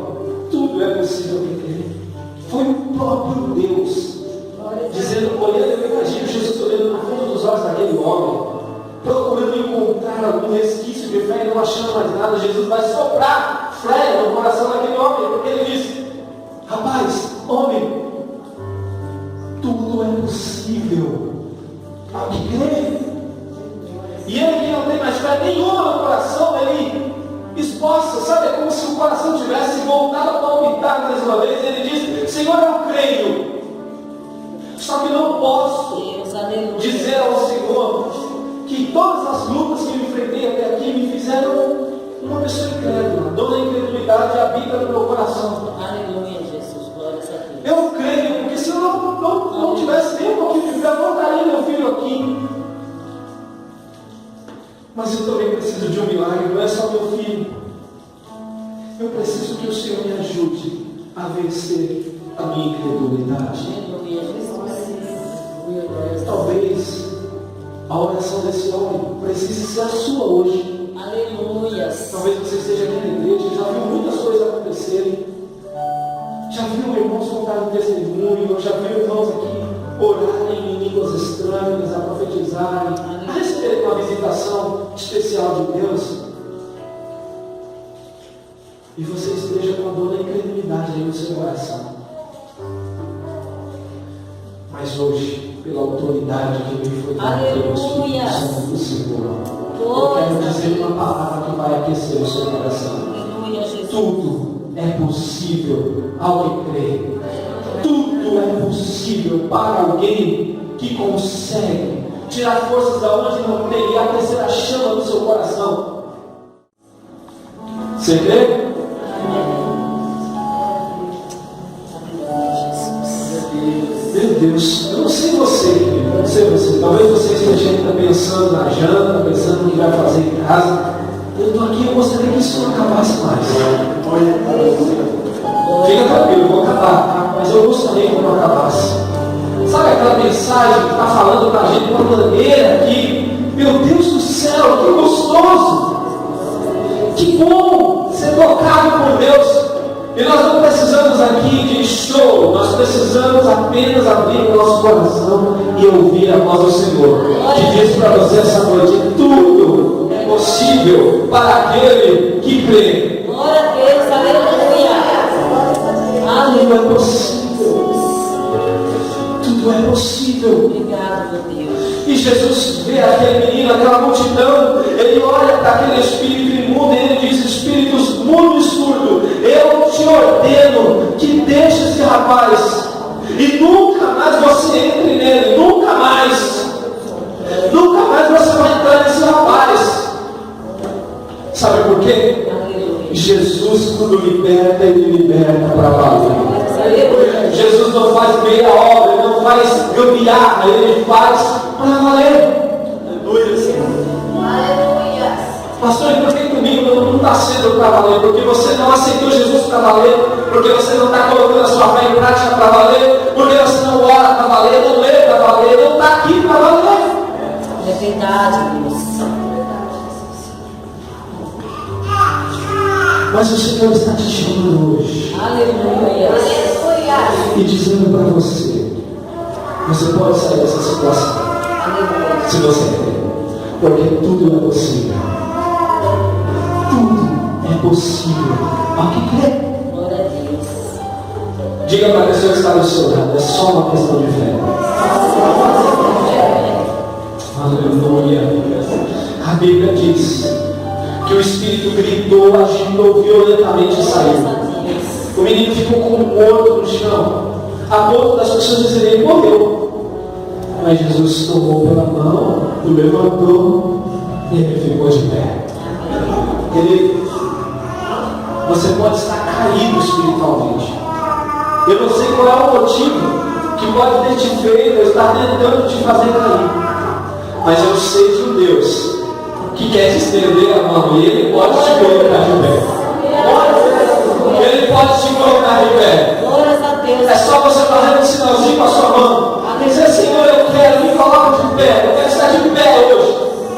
tudo é possível para ele. Foi o próprio Deus dizendo, olhando, eu imagino Jesus olhando no fundo dos olhos daquele homem, procurando encontrar algum resquício de fé e não achando mais nada. Jesus vai soprar fé no coração daquele homem, porque ele diz, rapaz, homem, tudo é possível ao que crê. E ele que não tem mais fé nenhuma no coração, ele esboça, sabe? É como se o coração tivesse voltado a palpitar mais uma vez. Ele diz, Senhor, eu creio, só que não posso dizer ao Senhor que todas as lutas que eu enfrentei até aqui me fizeram uma pessoa incrédula. Toda a incredulidade habita no meu coração. Aleluia, Jesus, glória a Deus. Eu creio, porque se eu não tivesse nem um pouquinho de fé, eu voltaria meu filho aqui. Mas eu também preciso de um milagre, não é só meu filho. Eu preciso que o Senhor me ajude a vencer a minha incredulidade. Aleluia, Jesus. Talvez a oração desse homem precise ser a sua hoje. Aleluia. Talvez você esteja aqui na igreja, já viu muitas coisas acontecerem. Já viu irmãos contarem testemunho, já viu irmãos aqui orarem em línguas estranhas, a profetizarem, a receberem uma visitação especial de Deus. E você esteja com a dor da incredulidade aí no seu coração. Mas hoje, pela autoridade que me foi dada pelo Espírito Santo do Senhor, eu quero dizer uma palavra que vai aquecer o seu coração. Tudo é possível ao que crê. Tudo é possível para alguém que consegue tirar forças da onde não tem e aquecer a chama do seu coração. Você crê? Meu Deus, eu não sei você, eu não sei você. Talvez você esteja ainda pensando na janta, pensando no que vai fazer em casa. Eu estou aqui, eu gostaria que isso não acabasse mais. Fica tranquilo, eu vou acabar, mas eu gostaria que não acabasse. Sabe aquela mensagem que está falando para a gente de uma maneira aqui? Meu Deus do céu, que gostoso! Que bom ser tocado por Deus! E nós não precisamos aqui de show, nós precisamos apenas abrir o nosso coração e ouvir a voz do Senhor, que diz para você essa noite: tudo é possível para aquele que crê. Glória a Deus, aleluia. Tudo é possível. Tudo é possível. Obrigado, meu Deus. E Jesus vê aquele menino, aquela multidão, ele olha para aquele espírito imundo e ele diz: espíritos mudo e surdo, eu te ordeno que deixe esse rapaz e nunca mais você entre nele, nunca mais você vai entrar nesse rapaz. Sabe por quê? Jesus, quando liberta, ele liberta para valer. Jesus não faz meia obra, ele não faz gambiarra, ele faz para valer. Aleluia. Pastor, por que comigo não está sendo para valer, porque você não aceitou Jesus para valer, porque você não está colocando a sua fé em prática para valer, porque você não ora para valer, não lê para valer, não está aqui para valer. É verdade, Deus. Mas o Senhor está te chamando hoje. Aleluia. E dizendo para você: você pode sair dessa situação. Aleluia. Se você quer. Porque tudo é possível. Tudo é possível ao que crê. Glória a Deus. Diga para a pessoa que está do seu lado: é só uma questão de fé. Aleluia. A Bíblia diz que o Espírito gritou, agindo violentamente e saiu. O menino ficou como morto no chão, a ponto das pessoas dizerem: ele morreu. Mas Jesus tomou pela mão, o levantou e ele ficou de pé. Você pode estar caído espiritualmente. Eu não sei qual é o motivo que pode ter te feito, eu estar tentando te fazer cair. Mas eu sei de um Deus que quer te estender a mão e Ele pode te colocar de pé. Ele pode te colocar de pé. Glórias a Deus. É só você fazer um sinalzinho com a sua mão. Dizer: Senhor, eu quero, me coloca de pé. Eu quero estar de pé hoje.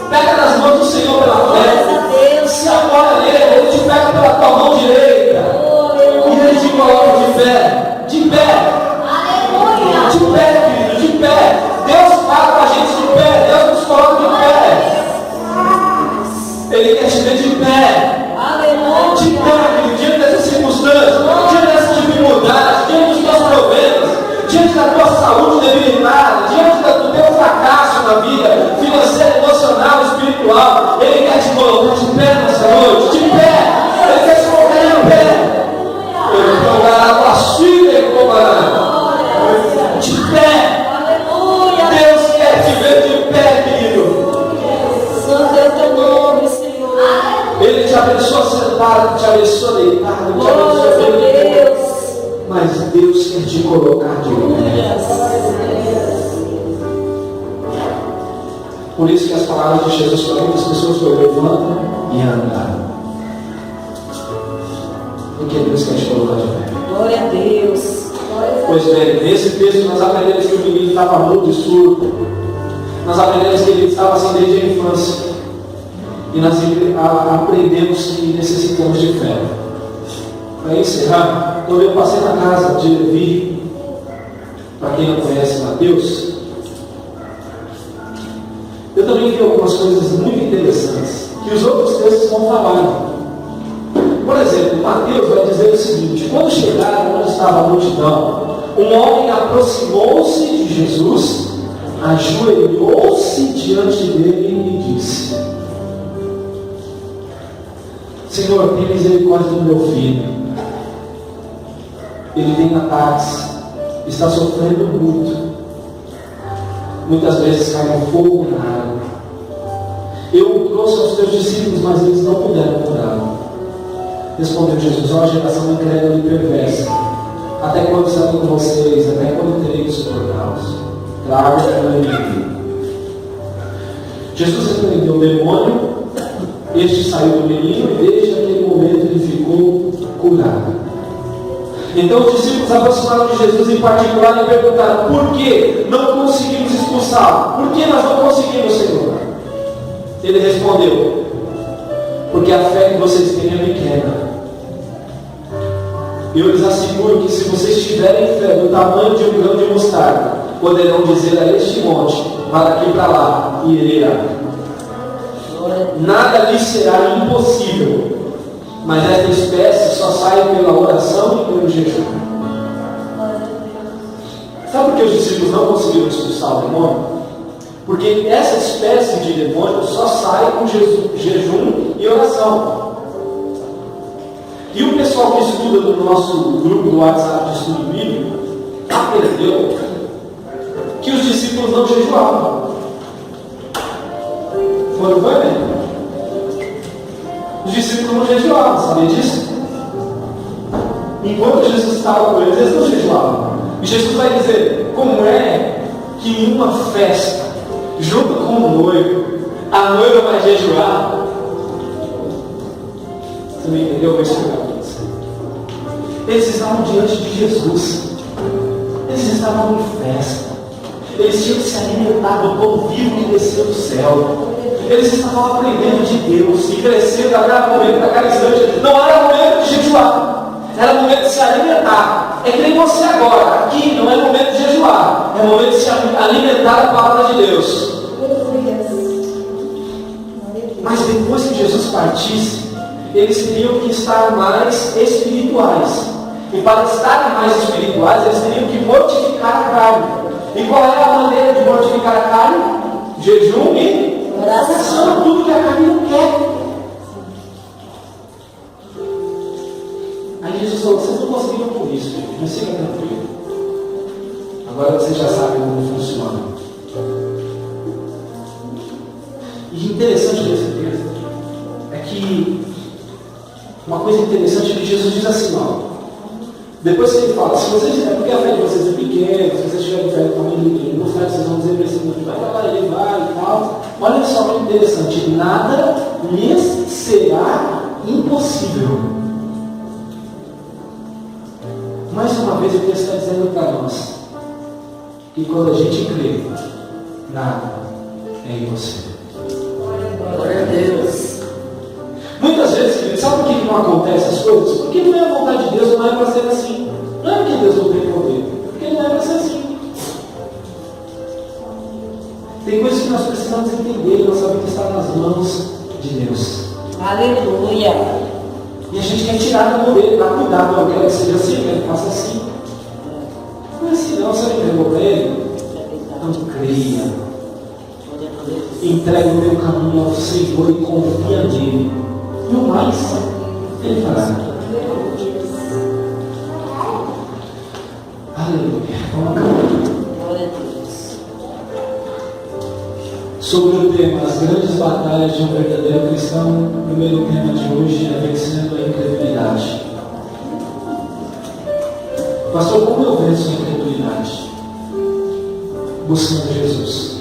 Pega nas mãos do Senhor pela Glórias fé. a Deus. Se apoia nele, Ele te pega pela tua mão direita. E Ele te coloca de pé. De pé. Aleluia. De pé, querido, de pé. Deus fala com a gente de pé. Deus nos coloca de pé. Ele quer te ver de pé. Aleluia. De pé, querido, diante dessas circunstâncias, diante dessas dificuldades, diante dos teus problemas, diante da tua saúde debilitada, diante do teu fracasso na vida financeira, emocional, espiritual. Ele quer te colocar de pé nessa noite. De pé. Ele quer te colocar de pé. Ele colocará a sua vida e colocará de pé. Aleluia. Deus quer te ver de pé, querido. Santo é o teu nome, Senhor. Ele te abençoa sentado, te abençoa deitado, te Glórias abençoa a deitado. Deus. Mas Deus quer te colocar de pé. Por isso que as palavras de Jesus para muitas pessoas foi: levanta e anda. Porque Deus quer te colocar de pé. Glória a Deus. Pois bem, nesse texto nós aprendemos que o menino estava mudo e surdo. Nós aprendemos que ele estava assim desde a infância. E nós aprendemos que necessitamos de fé. Para encerrar, quando eu passei na casa de Levi, para quem não conhece Mateus, eu também vi algumas coisas muito interessantes que os outros textos não falaram. Por exemplo, Mateus vai dizer o seguinte: quando chegaram onde estava a multidão, um homem aproximou-se de Jesus, ajoelhou-se diante dele e disse: Senhor, tenha misericórdia do meu filho. Ele tem ataques, está sofrendo muito. Muitas vezes cai no fogo na água. Eu o trouxe aos teus discípulos, mas eles não puderam curá-lo. Respondeu Jesus: ó geração incrédula e perversa, até quando estarei com vocês? Até quando terei que suportá-los? Traga para mim. Jesus repreendeu o demônio, este saiu do menino e desde aquele momento ele ficou curado. Então os discípulos aproximaram de Jesus em particular e perguntaram: por que não conseguimos expulsá-lo? Por que nós não conseguimos, Senhor? Ele respondeu: porque a fé que vocês têm é pequena. Eu lhes asseguro que se vocês tiverem fé do tamanho de um grão de mostarda, poderão dizer a este monte: vá daqui para lá, e ele irá. Nada lhe será impossível. Mas esta espécie só sai pela oração e pelo jejum. Sabe por que os discípulos não conseguiram expulsar o demônio? Porque essa espécie de demônio só sai com jejum e oração. E o pessoal que estuda no nosso grupo do WhatsApp de estudo bíblico aprendeu que os discípulos não jejuavam. Quando foi, né? Os discípulos não jejuavam, sabia disso? Enquanto Jesus estava com eles não jejuavam. E Jesus vai dizer: como é que em uma festa, junto com o noivo, a noiva vai jejuar? Você me entendeu? Eu vou explicar para você. Eles estavam diante de Jesus. Eles estavam em festa. Eles tinham se alimentado do pão vivo que desceu do céu. Eles estavam aprendendo de Deus e crescendo a cada momento, a cada instante. Não era momento de jejuar, era momento de se alimentar. É que nem você agora, aqui não é momento de jejuar, é momento de se alimentar da palavra de Deus. Mas depois que Jesus partisse, eles teriam que estar mais espirituais. E para estarem mais espirituais, eles teriam que mortificar a carne. E qual é a maneira de mortificar a carne? Jejum e oração. Tudo que a carne não quer. Aí Jesus falou: vocês não conseguiram por isso, mas fica tranquilo. Agora vocês já sabem como funciona. E interessante nesse texto é que uma coisa interessante é que Jesus diz assim, ó. Depois que ele fala, se vocês, é porque a fé de vocês é pequena, se vocês tiverem fé do tamanho do no fé, vocês vão dizer para esse mundo, vai, ele vai e tal. Olha só que interessante, nada lhes será impossível. Mais uma vez o texto está dizendo para nós que quando a gente crê, nada é impossível. Glória a Deus. Muitas vezes, sabe por que não acontecem as coisas? Porque não é a vontade de Deus, não é para ser assim. Não é porque Deus não tem poder, porque não é para ser assim. Tem coisas que nós precisamos entender, e nossa vida está nas mãos de Deus. Aleluia. E a gente quer tirar da mão dele, para cuidar, não quero que seja assim, quero que faça assim. Não é assim não, você entregou para ele? Não creia. Entrega o meu caminho ao Senhor e confia nele. E o mais, ele fará. Aleluia. Vamos acabar. Glória a Deus. Sobre o tema, as grandes batalhas de um verdadeiro cristão, o primeiro tema de hoje é vencendo a incredulidade. Pastor, como eu venço a incredulidade? Buscando Jesus.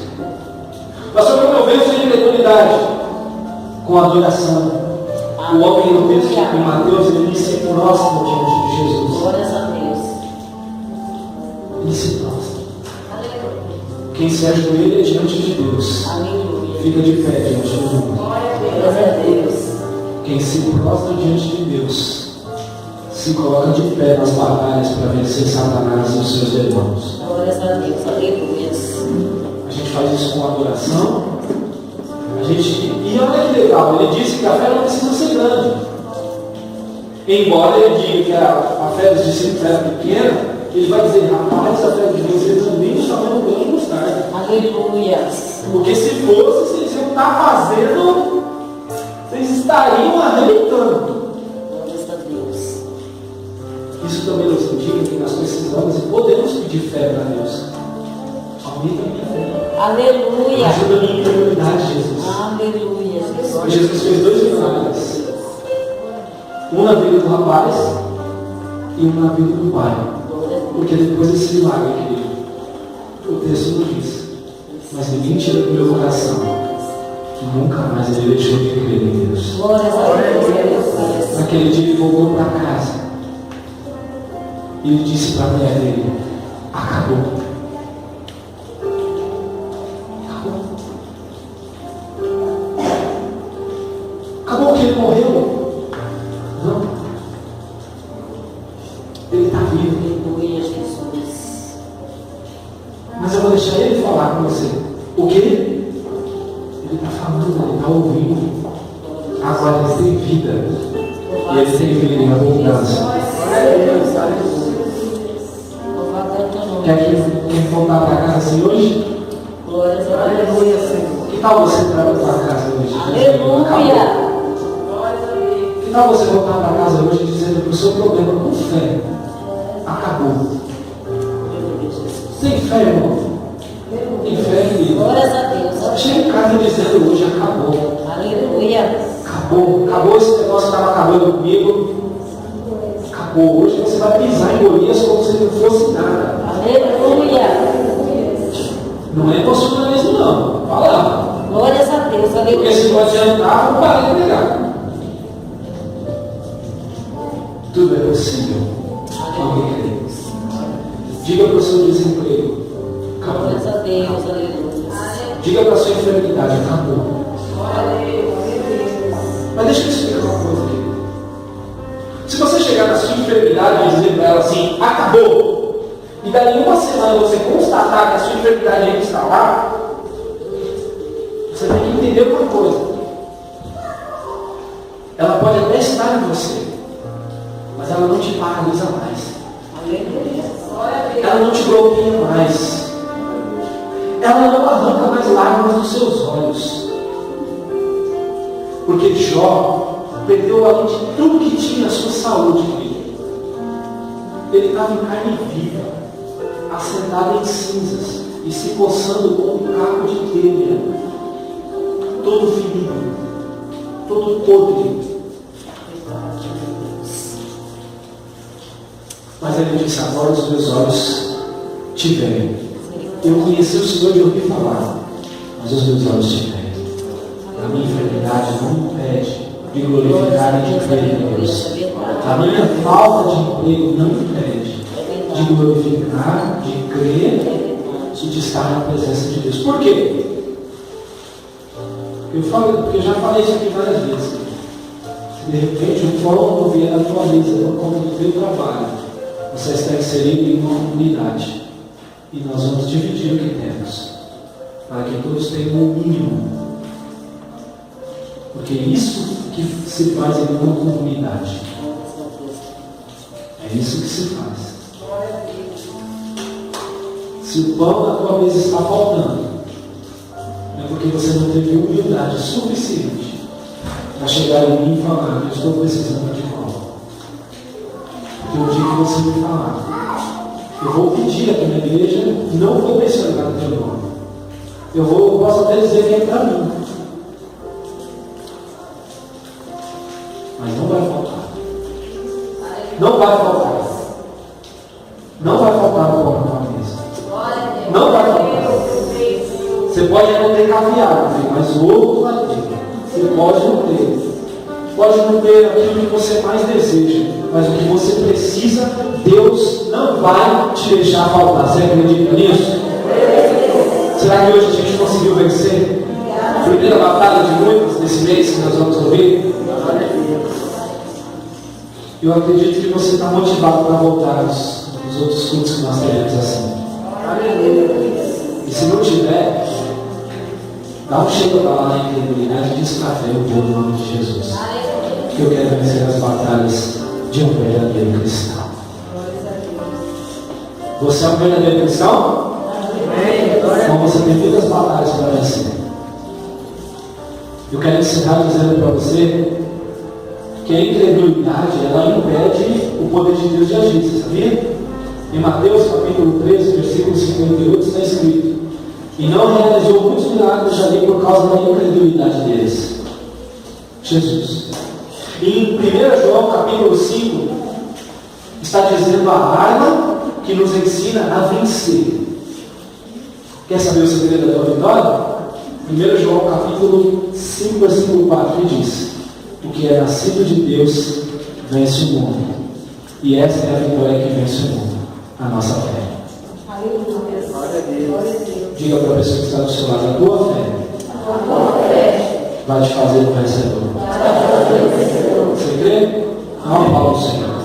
Pastor, como eu venço a incredulidade? Com a adoração. O homem no texto de Mateus, ele se prostra diante de Jesus. Glórias a Deus. Ele se prostra. Quem se ajoelha diante de Deus, Aleluia. fica de pé diante do mundo. Glória a Deus. Quem se prostra diante de Deus, se coloca de pé nas batalhas para vencer Satanás e os seus demônios. Glórias a Deus. Aleluia. A gente faz isso com adoração. E olha que legal, ele disse que a fé não precisa ser grande. Embora ele diga que a fé dos discípulos era pequena, ele vai dizer, rapaz, a fé de vocês é nem o tamanho do grão de mostarda. Aleluia. Porque se fosse, vocês iam estar fazendo, vocês estariam arrebentando. Glórias a Deus. Isso também nos indica que nós precisamos e podemos pedir fé para Deus. Aumenta a minha fé. Aleluia. Ajuda a minha incredulidade, Jesus. Aleluia. Jesus fez 2 milagres. Um na vida do rapaz e um na vida do pai. Porque depois desse milagre, querido, o texto não diz. Mas ninguém tira do meu coração que nunca mais ele deixou de crer em Deus. Glórias a Deus. Naquele dia ele voltou para casa. E ele disse para a mulher dele: acabou. Acabou que ele morreu? Não. Ele está vivo. Aleluia, Jesus. Mas eu vou deixar ele falar com você. O quê? Ele está falando, ele está ouvindo. Agora ele tem vida. E ele tem vida em abundância. Quer voltar para casa assim hoje? Glórias a Deus. Que tal você voltar para casa hoje? Aleluia. Que tal você voltar para casa hoje dizendo que o seu problema com fé acabou? Tem fé, irmão? Tem fé, querido? Glórias a Deus. Chega em casa dizendo hoje acabou. Aleluia. Acabou esse negócio que estava acabando comigo. Acabou. Hoje você vai pisar em Golias como se não fosse nada. Aleluia. Não é emocionalismo, não. Fala lá. Glórias a Deus. Porque Aleluia. se não adiantar, não para de pregar. Diga para o seu desemprego: acabou. Glórias a Deus, aleluia. Diga para a sua enfermidade: acabou. Mas deixa eu explicar uma coisa aqui. Se você chegar na sua enfermidade e dizer para ela assim: acabou, e daí uma semana você constatar que a sua enfermidade ainda está lá, você tem que entender uma coisa. Ela pode até estar em você, mas ela não te paralisa mais. Ela não te bloqueia mais. Ela não arranca mais lágrimas dos seus olhos. Porque Jó perdeu além de tudo que tinha a sua saúde. Ele estava em carne viva, assentado em cinzas e se coçando com um caco de telha, todo ferido, todo podre. Mas ele disse: agora os meus olhos te veem. Eu conheci o Senhor e ouvi falar, mas os meus olhos te veem. A minha enfermidade não me impede de glorificar e de crer em Deus. A minha falta de emprego não me impede de glorificar, de crer e de estar na presença de Deus. Por quê? Porque eu já falei isso aqui várias vezes. Se de repente o pão vier na tua mesa por conta do teu trabalho, você está inserido em uma comunidade. E nós vamos dividir o que temos, para que todos tenham o mínimo. Porque isso que se faz em uma comunidade. É isso que se faz. Se o pão na tua mesa está faltando, é porque você não teve humildade suficiente para chegar em mim e falar: eu estou precisando de pão. Porque o dia que você me falar, eu vou pedir aqui na igreja, não vou mencionar o teu nome. Eu posso até dizer que é para mim. Mas não vai faltar. Não vai faltar. Não vai faltar o pão na tua mesa. Não vai faltar. Você pode não ter caviar, mas o outro vai ter. Você pode não ter. Pode não ter aquilo que você mais deseja, mas o que você precisa, Deus não vai te deixar faltar. Você acredita nisso? Será que hoje a gente conseguiu vencer a primeira batalha de muitas desse mês que nós vamos ouvir? Eu acredito que você está motivado para voltar aos outros cultos que nós teremos assim. E se não tiver, dá um chega para lá na incredulidade e diz: café, eu vou no nome de Jesus. Que eu quero vencer as batalhas de um verdadeiro cristão. Você é um verdadeiro cristão? Então você tem muitas batalhas para vencer. Eu quero encerrar dizendo para você que a incredulidade, ela impede o poder de Deus de agir, você sabia? Em Mateus capítulo 13, versículo 58 está escrito: e não realizou muitos milagres ali por causa da incredulidade deles. Jesus. E em 1 João capítulo 5 está dizendo a arma que nos ensina a vencer. Quer saber o segredo da tua vitória? 1 João capítulo 5, versículo 4 diz: o que é nascido de Deus vence o mundo. E essa é a vitória que vence o mundo, a nossa fé. Diga para a pessoa que está do seu lado: a tua fé vai te fazer um vencedor. Você crê? Dá uma palavra ao Senhor.